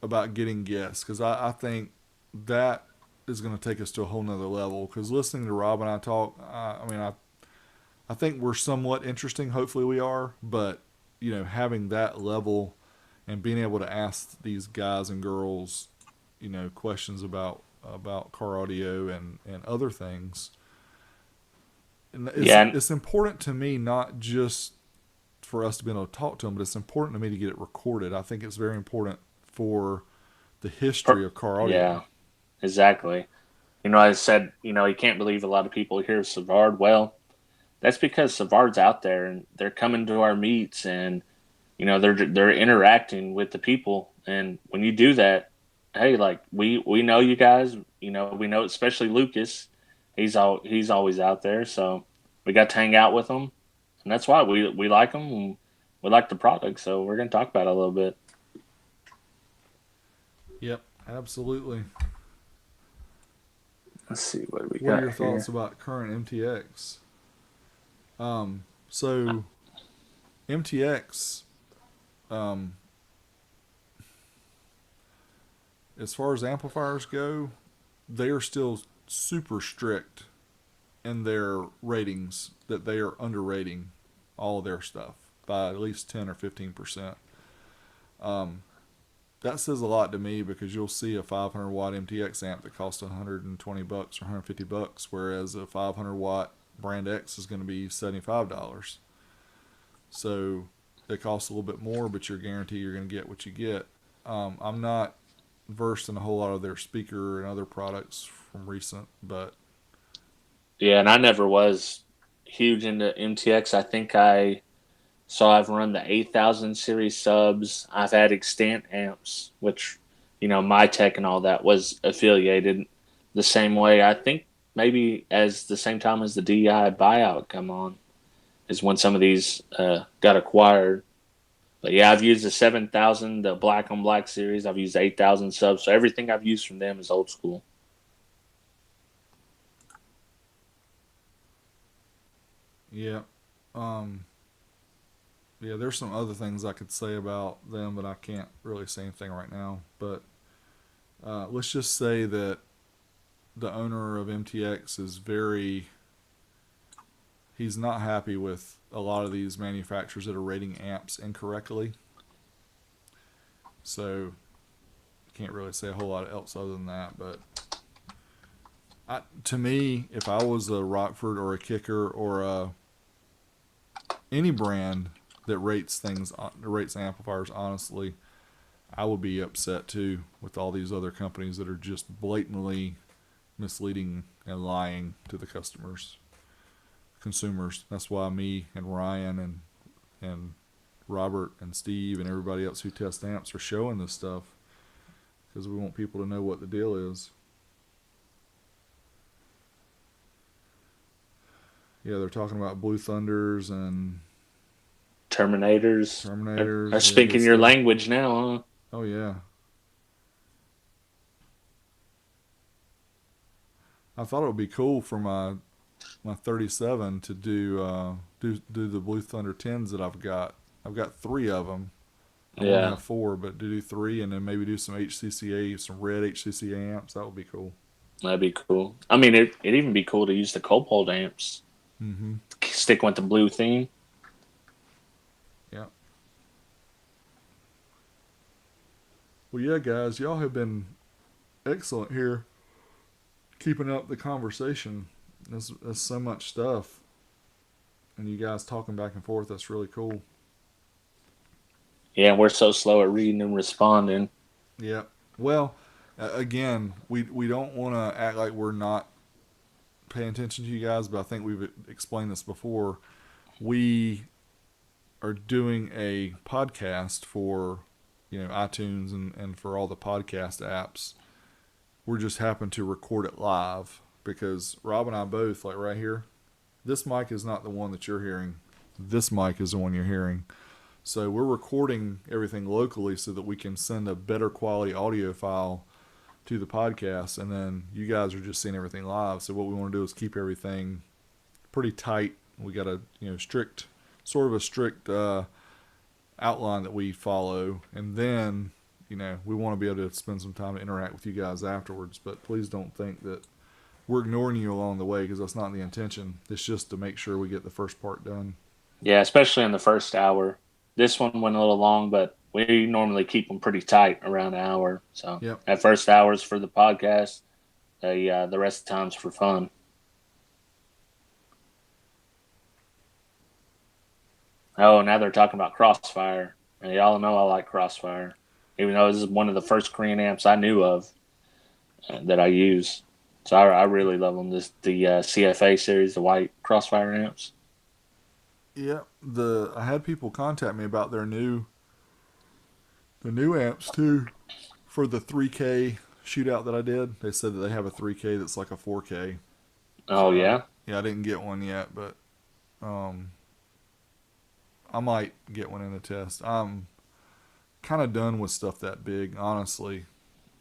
about getting guests because I think that is going to take us to a whole nother level. Because listening to Rob and I talk, I think we're somewhat interesting. Hopefully we are, but having that level and being able to ask these guys and girls, questions about car audio and other things. And Yeah. it's important to me not just for us to be able to talk to them, but it's important to me to get it recorded. I think it's very important for the history of car audio. Yeah. Exactly. I said, you can't believe a lot of people hear Savard. Well, that's because Savard's out there and they're coming to our meets and, they're interacting with the people. And when you do that, hey, like we know you guys, we know, especially Lucas, he's always out there. So we got to hang out with him. And that's why we like him and we like the product. So we're going to talk about it a little bit. Yep, absolutely. Let's see what we got. What are your here. thoughts about current MTX? So MTX, as far as amplifiers go, they are still super strict in their ratings that they are underrating all of their stuff by at least 10 or 15%. That says a lot to me because you'll see a 500 watt MTX amp that costs $120 or $150, whereas a 500 watt brand X is going to be $75. So it costs a little bit more, but you're guaranteed you're going to get what you get. I'm not versed in a whole lot of their speaker and other products from recent, but Yeah, and I never was huge into MTX. I've run the 8000 series subs. I've had extant amps, which, my tech and all that was affiliated the same way. I think maybe as the same time as the DI buyout come on is when some of these got acquired. But yeah, I've used the 7000, the black on black series. I've used 8000 subs. So everything I've used from them is old school. yeah. Yeah, there's some other things I could say about them, but I can't really say anything right now. But let's just say that the owner of MTX he's not happy with a lot of these manufacturers that are rating amps incorrectly. So can't really say a whole lot else other than that. But to me, if I was a Rockford or a Kicker or any brand that rates amplifiers honestly, I would be upset too with all these other companies that are just blatantly misleading and lying to the consumers. That's why me and Ryan and Robert and Steve and everybody else who test amps are showing this stuff because we want people to know what the deal is. Yeah, they're talking about Blue Thunders and Terminators Terminators. are speaking your language now, huh? Oh yeah. I thought it would be cool for my 37 to do the Blue Thunder 10s that I've got. I've got 3 of them. I only have 4, but to do 3 and then maybe do some HCCA, some red HCCA amps, that would be cool. That'd be cool. I mean, it'd even be cool to use the Cold amps. Mm-hmm. Stick with the blue theme. Yeah. Well, yeah, guys, y'all have been excellent here, keeping up the conversation. There's so much stuff, and you guys talking back and forth. That's really cool. Yeah, we're so slow at reading and responding. Yeah. Well, again, we don't want to act like we're not paying attention to you guys, but I think we've explained this before. We are doing a podcast for iTunes and for all the podcast apps. We're just happen to record it live because Rob and I both, like right here, this mic is not the one that you're hearing. This mic is the one you're hearing. So we're recording everything locally so that we can send a better quality audio file to the podcast, and then you guys are just seeing everything live. So what we want to do is keep everything pretty tight. We got a strict outline that we follow, and then we want to be able to spend some time to interact with you guys afterwards. But please don't think that we're ignoring you along the way, because that's not the intention. It's just to make sure we get the first part done. Yeah, especially in the first hour. This one went a little long, but we normally keep them pretty tight, around an hour. So Yep. That first hour's for the podcast. The rest of the time's for fun. Oh, now they're talking about Crossfire. And y'all know I like Crossfire, even though this is one of the first Korean amps I knew of that I use. So I really love them. The CFA series, the white Crossfire amps. Yeah, I had people contact me about the new amps too, for the 3K shootout that I did. They said that they have a 3K that's like a 4K. Oh, yeah? Yeah, I didn't get one yet, but I might get one in a test. I'm kind of done with stuff that big, honestly,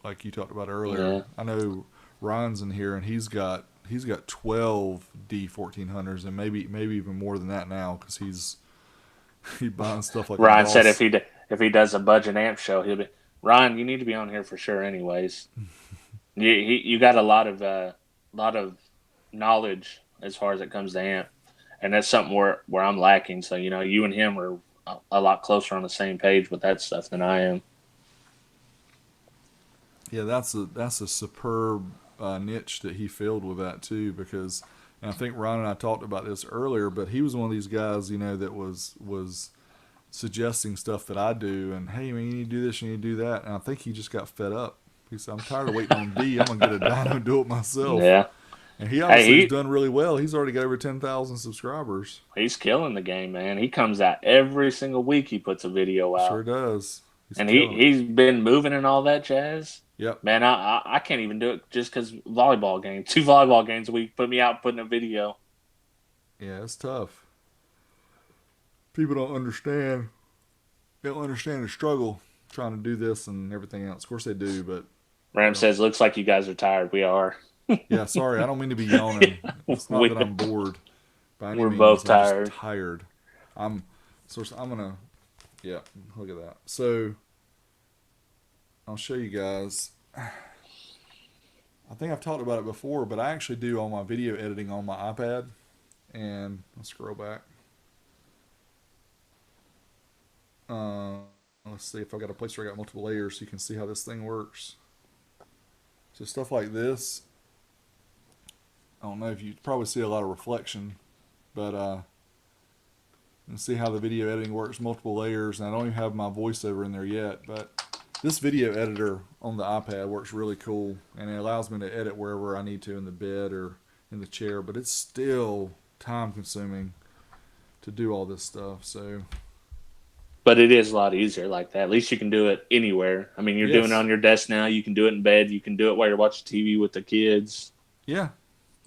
like you talked about earlier. Yeah. I know Ryan's in here, and he's got 12 D1400s, and maybe even more than that now, because he's buying stuff like Ryan said if he does a budget amp show, he'll be, Ryan, you need to be on here for sure. Anyways, you got a lot of knowledge as far as it comes to amp, and that's something where I'm lacking. So you and him are a lot closer on the same page with that stuff than I am. Yeah, that's a superb niche that he filled with that too, because and I think Ron and I talked about this earlier, but he was one of these guys, that was suggesting stuff that I do, and hey man, you need to do this, you need to do that, and I think he just got fed up. He said, I'm tired of waiting on D. I'm gonna get a dyno and do it myself. Yeah. And he obviously has done really well. He's already got over 10,000 subscribers. He's killing the game, man. He comes out every single week. He puts a video out. Sure does. He's been moving and all that jazz. Yep. Man, I can't even do it just because volleyball games. 2 volleyball games a week put me out putting a video. Yeah, it's tough. People don't understand. They don't understand the struggle trying to do this and everything else. Of course they do, but Ram says, looks like you guys are tired. We are. Yeah, sorry. I don't mean to be yawning. It's not that I'm bored. By any We're means. both I'm tired. just tired. I'm gonna. Yeah, look at that. So I'll show you guys. I think I've talked about it before, but I actually do all my video editing on my iPad. And I'll scroll back. Let's see if I've got a place where I got multiple layers so you can see how this thing works. So stuff like this. I don't know if you probably see a lot of reflection, but you can see how the video editing works, multiple layers, and I don't even have my voiceover in there yet, but this video editor on the iPad works really cool, and it allows me to edit wherever I need to in the bed or in the chair, but it's still time consuming to do all this stuff. So, but it is a lot easier like that. At least you can do it anywhere. I mean, you're doing it on your desk now. You can do it in bed. You can do it while you're watching TV with the kids. Yeah.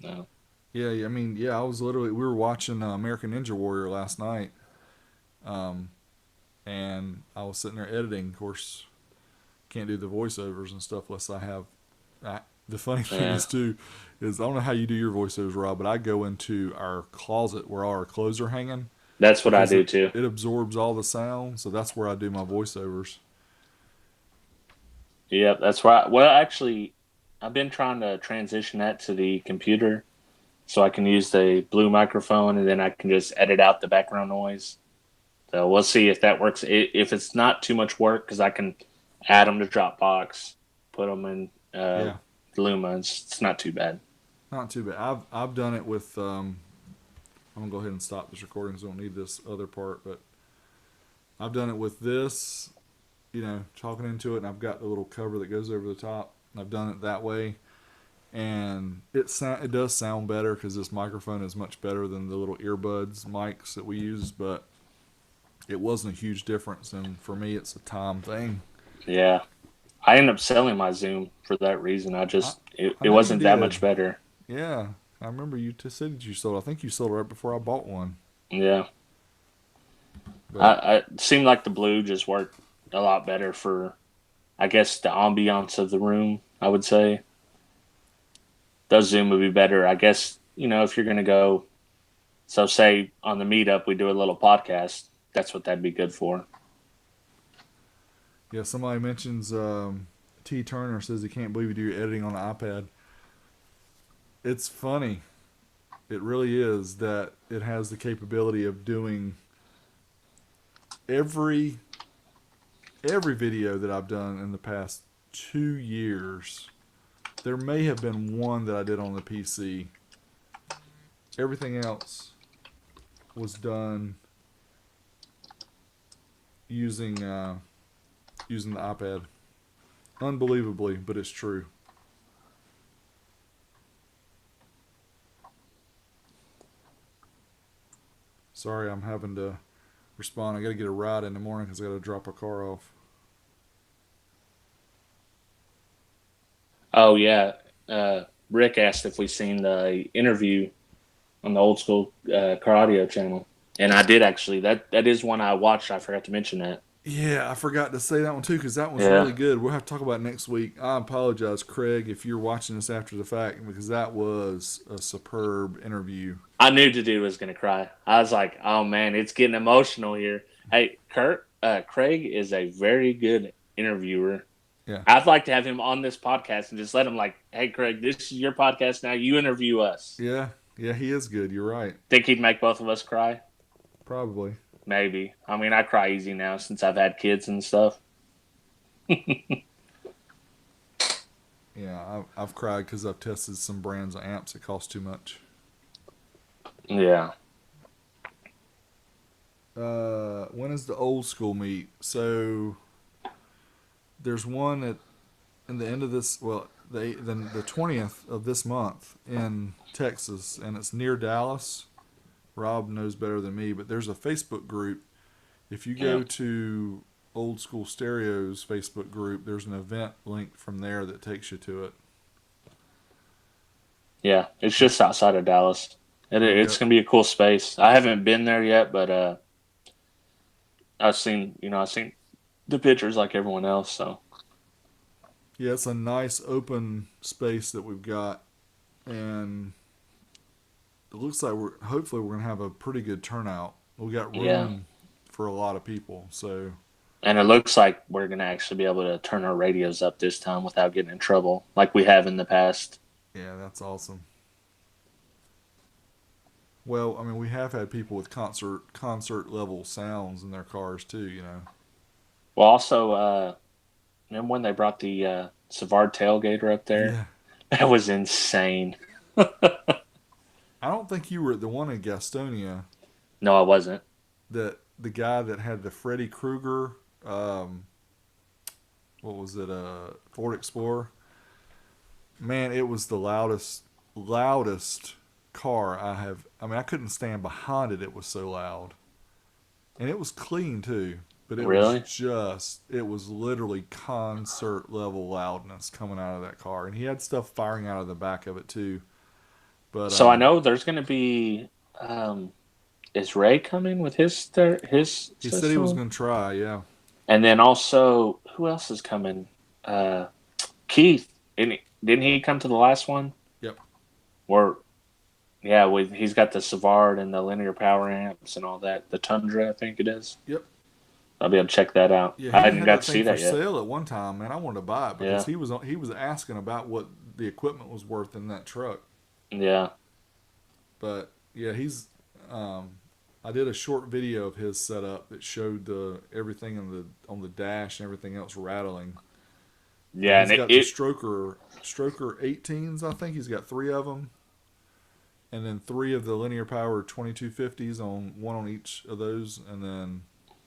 No. Yeah, I mean, we were watching American Ninja Warrior last night, and I was sitting there editing. Of course, can't do the voiceovers and stuff unless I have. The funny thing is I don't know how you do your voiceovers, Rob, but I go into our closet where all our clothes are hanging. That's what I do too. It absorbs all the sound, so that's where I do my voiceovers. Yeah, that's right. Well, actually, I've been trying to transition that to the computer so I can use the blue microphone, and then I can just edit out the background noise. So we'll see if that works. If it's not too much work, because I can add them to Dropbox, put them in Yeah, Luma. It's not too bad. not too bad. I've done it with. I'm gonna go ahead and stop this recording, so I don't need this other part. But I've done it with this, talking into it, and I've got the little cover that goes over the top. I've done it that way, and it does sound better because this microphone is much better than the little earbuds mics that we use. But it wasn't a huge difference, and for me, it's a time thing. Yeah. I ended up selling my Zoom for that reason. It I know you wasn't that did. much better. Yeah, I remember you said that you sold. I think you sold it right before I bought one. Yeah. But It seemed like the blue just worked a lot better for, I guess, the ambiance of the room, I would say. Those Zoom would be better. I guess, if you're going to go, so say on the meetup, we do a little podcast. That's what that'd be good for. yeah, somebody mentions T. Turner says he can't believe you do your editing on an iPad. It's funny. It really is that it has the capability of doing every video that I've done in the past 2 years. There may have been one that I did on the PC. Everything else was done using the iPad. Unbelievably, but it's true. Sorry, I'm having to respond. I got to get a ride in the morning because I got to drop a car off. Oh, yeah. Rick asked if we seen the interview on the old school car audio channel. And I did actually. That is one I watched. I forgot to mention that. Yeah, I forgot to say that one too because that one's Yeah. really good. We'll have to talk about it next week. I apologize, Craig, if you're watching this after the fact because that was a superb interview. I knew the dude was going to cry. I was like, oh, man, it's getting emotional here. Hey, Craig is a very good interviewer. Yeah. I'd like to have him on this podcast and just let him hey, Craig, this is your podcast now. You interview us. Yeah, he is good. You're right. Think he'd make both of us cry? Probably. Maybe. I mean, I cry easy now since I've had kids and stuff. Yeah, I've cried because I've tested some brands of amps that cost too much. Yeah. When is the old school meet? So there's one in the end of this. Well, the 20th of this month in Texas, and it's near Dallas. Rob knows better than me, but there's a Facebook group. If you go to Old School Stereo's Facebook group, there's an event link from there that takes you to it. Yeah, it's just outside of Dallas. It's going to be a cool space. I haven't been there yet, but I've seen the pictures like everyone else. So yeah, it's a nice open space that we've got, and it looks like hopefully we're gonna have a pretty good turnout. We got room for a lot of people, so. And it looks like we're gonna actually be able to turn our radios up this time without getting in trouble, like we have in the past. Yeah, that's awesome. Well, I mean, we have had people with concert level sounds in their cars too, Well, also, remember when they brought the Savard tailgater up there? Yeah. That was insane. I don't think you were at the one in Gastonia. No, I wasn't. The guy that had the Freddy Krueger, what was it, Ford Explorer? Man, it was the loudest car I have. I mean, I couldn't stand behind it. It was so loud. And it was clean too. But it was literally concert level loudness coming out of that car. And he had stuff firing out of the back of it too. But so I know there's going to be, is Ray coming with his system? He said he was going to try, yeah. And then also, who else is coming? Keith. Didn't he come to the last one? Yep. He's got the Savard and the linear power amps and all that. The Tundra, I think it is. Yep. I'll be able to check that out. Yeah, I hadn't got to see that for yet. Sale at one time, man. I wanted to buy it because he was asking about what the equipment was worth in that truck. Yeah. But yeah, he's I did a short video of his setup that showed the everything on the dash and everything else rattling. Yeah, He's and got the stroker 18s. I think he's got 3 of them, and then 3 of the linear power 2250s on one on each of those, and then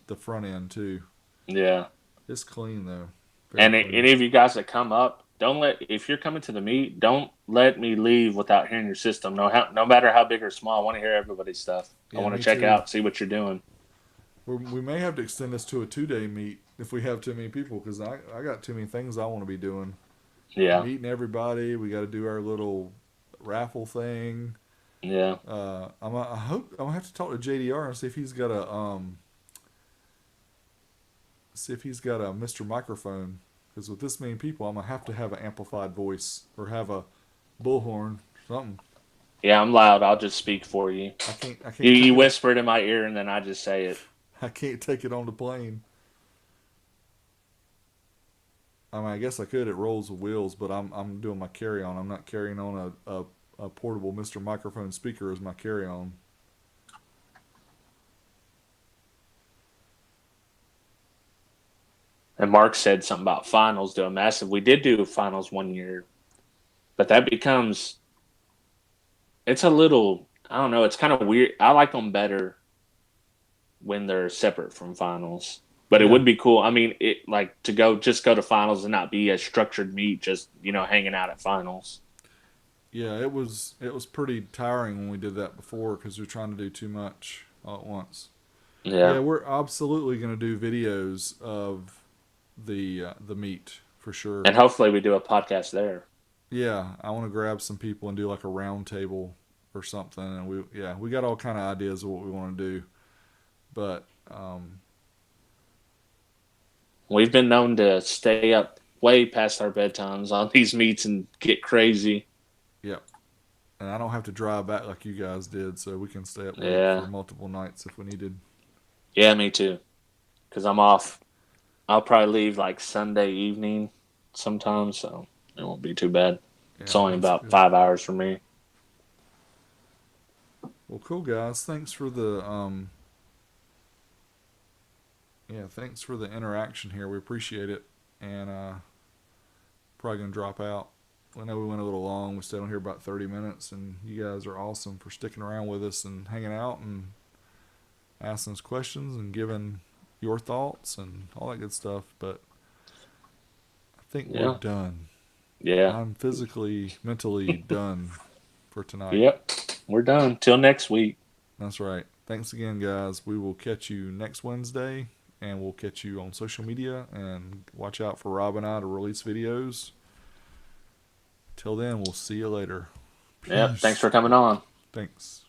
the front end too. yeah. It's clean though, very And clean. any of you guys that come up, don't let if you're coming to the meet, don't let me leave without hearing your system. No matter how big or small, I want to hear everybody's stuff. I Yeah, want to me check too. out, see what you're doing. We may have to extend this to a 2-day meet if we have too many people, because I got too many things I want to be doing. Yeah, Meeting everybody, we got to do our little raffle thing. yeah. I hope I'm gonna have to talk to JDR and see if he's got a Mr. Microphone, because with this many people, I'm gonna have to have an amplified voice or have a bullhorn, something. Yeah, I'm loud. I'll just speak for you. I You, can't take you it. whisper it in my ear, and then I just say it. I can't take it on the plane. I mean, I guess I could. It rolls with wheels, but I'm doing my carry on. I'm not carrying on a portable Mr. Microphone speaker as my carry on. And Mark said something about finals doing massive. We did do finals one year, but that becomes it's a little. I don't know. It's kind of weird. I like them better when they're separate from finals. But it Yeah, would be cool. I mean, it like to go to finals and not be a structured meet, just hanging out at finals. yeah. It was pretty tiring when we did that before because we were trying to do too much all at once. Yeah, Yeah, we're absolutely going to do videos of the meet for sure. and hopefully we do a podcast there. Yeah, I want to grab some people and do like a round table or something, and we got all kind of ideas of what we want to do, but We've been known to stay up way past our bedtimes on these meets and get crazy. yeah, and I don't have to drive back like you guys did, so we can stay up late for Yeah, multiple nights if we needed. yeah, me too. Because I'm off. I'll probably leave like Sunday evening sometimes, so it won't be too bad. It's Yeah, only that's about good. 5 hours for me. Well, cool guys. Thanks for the thanks for the interaction here. We appreciate it, and probably gonna drop out. I know we went a little long. We stayed on here about 30 minutes, and you guys are awesome for sticking around with us and hanging out and asking us questions and giving your thoughts and all that good stuff. But I think we're Yeah, done. yeah, I'm physically, mentally done for tonight. yep. We're done. Till next week. That's right. Thanks again, guys. We will catch you next Wednesday, and we'll catch you on social media. And watch out for Rob and I to release videos. Till then, we'll see you later. Yep. Thanks Peace. for coming on. Thanks.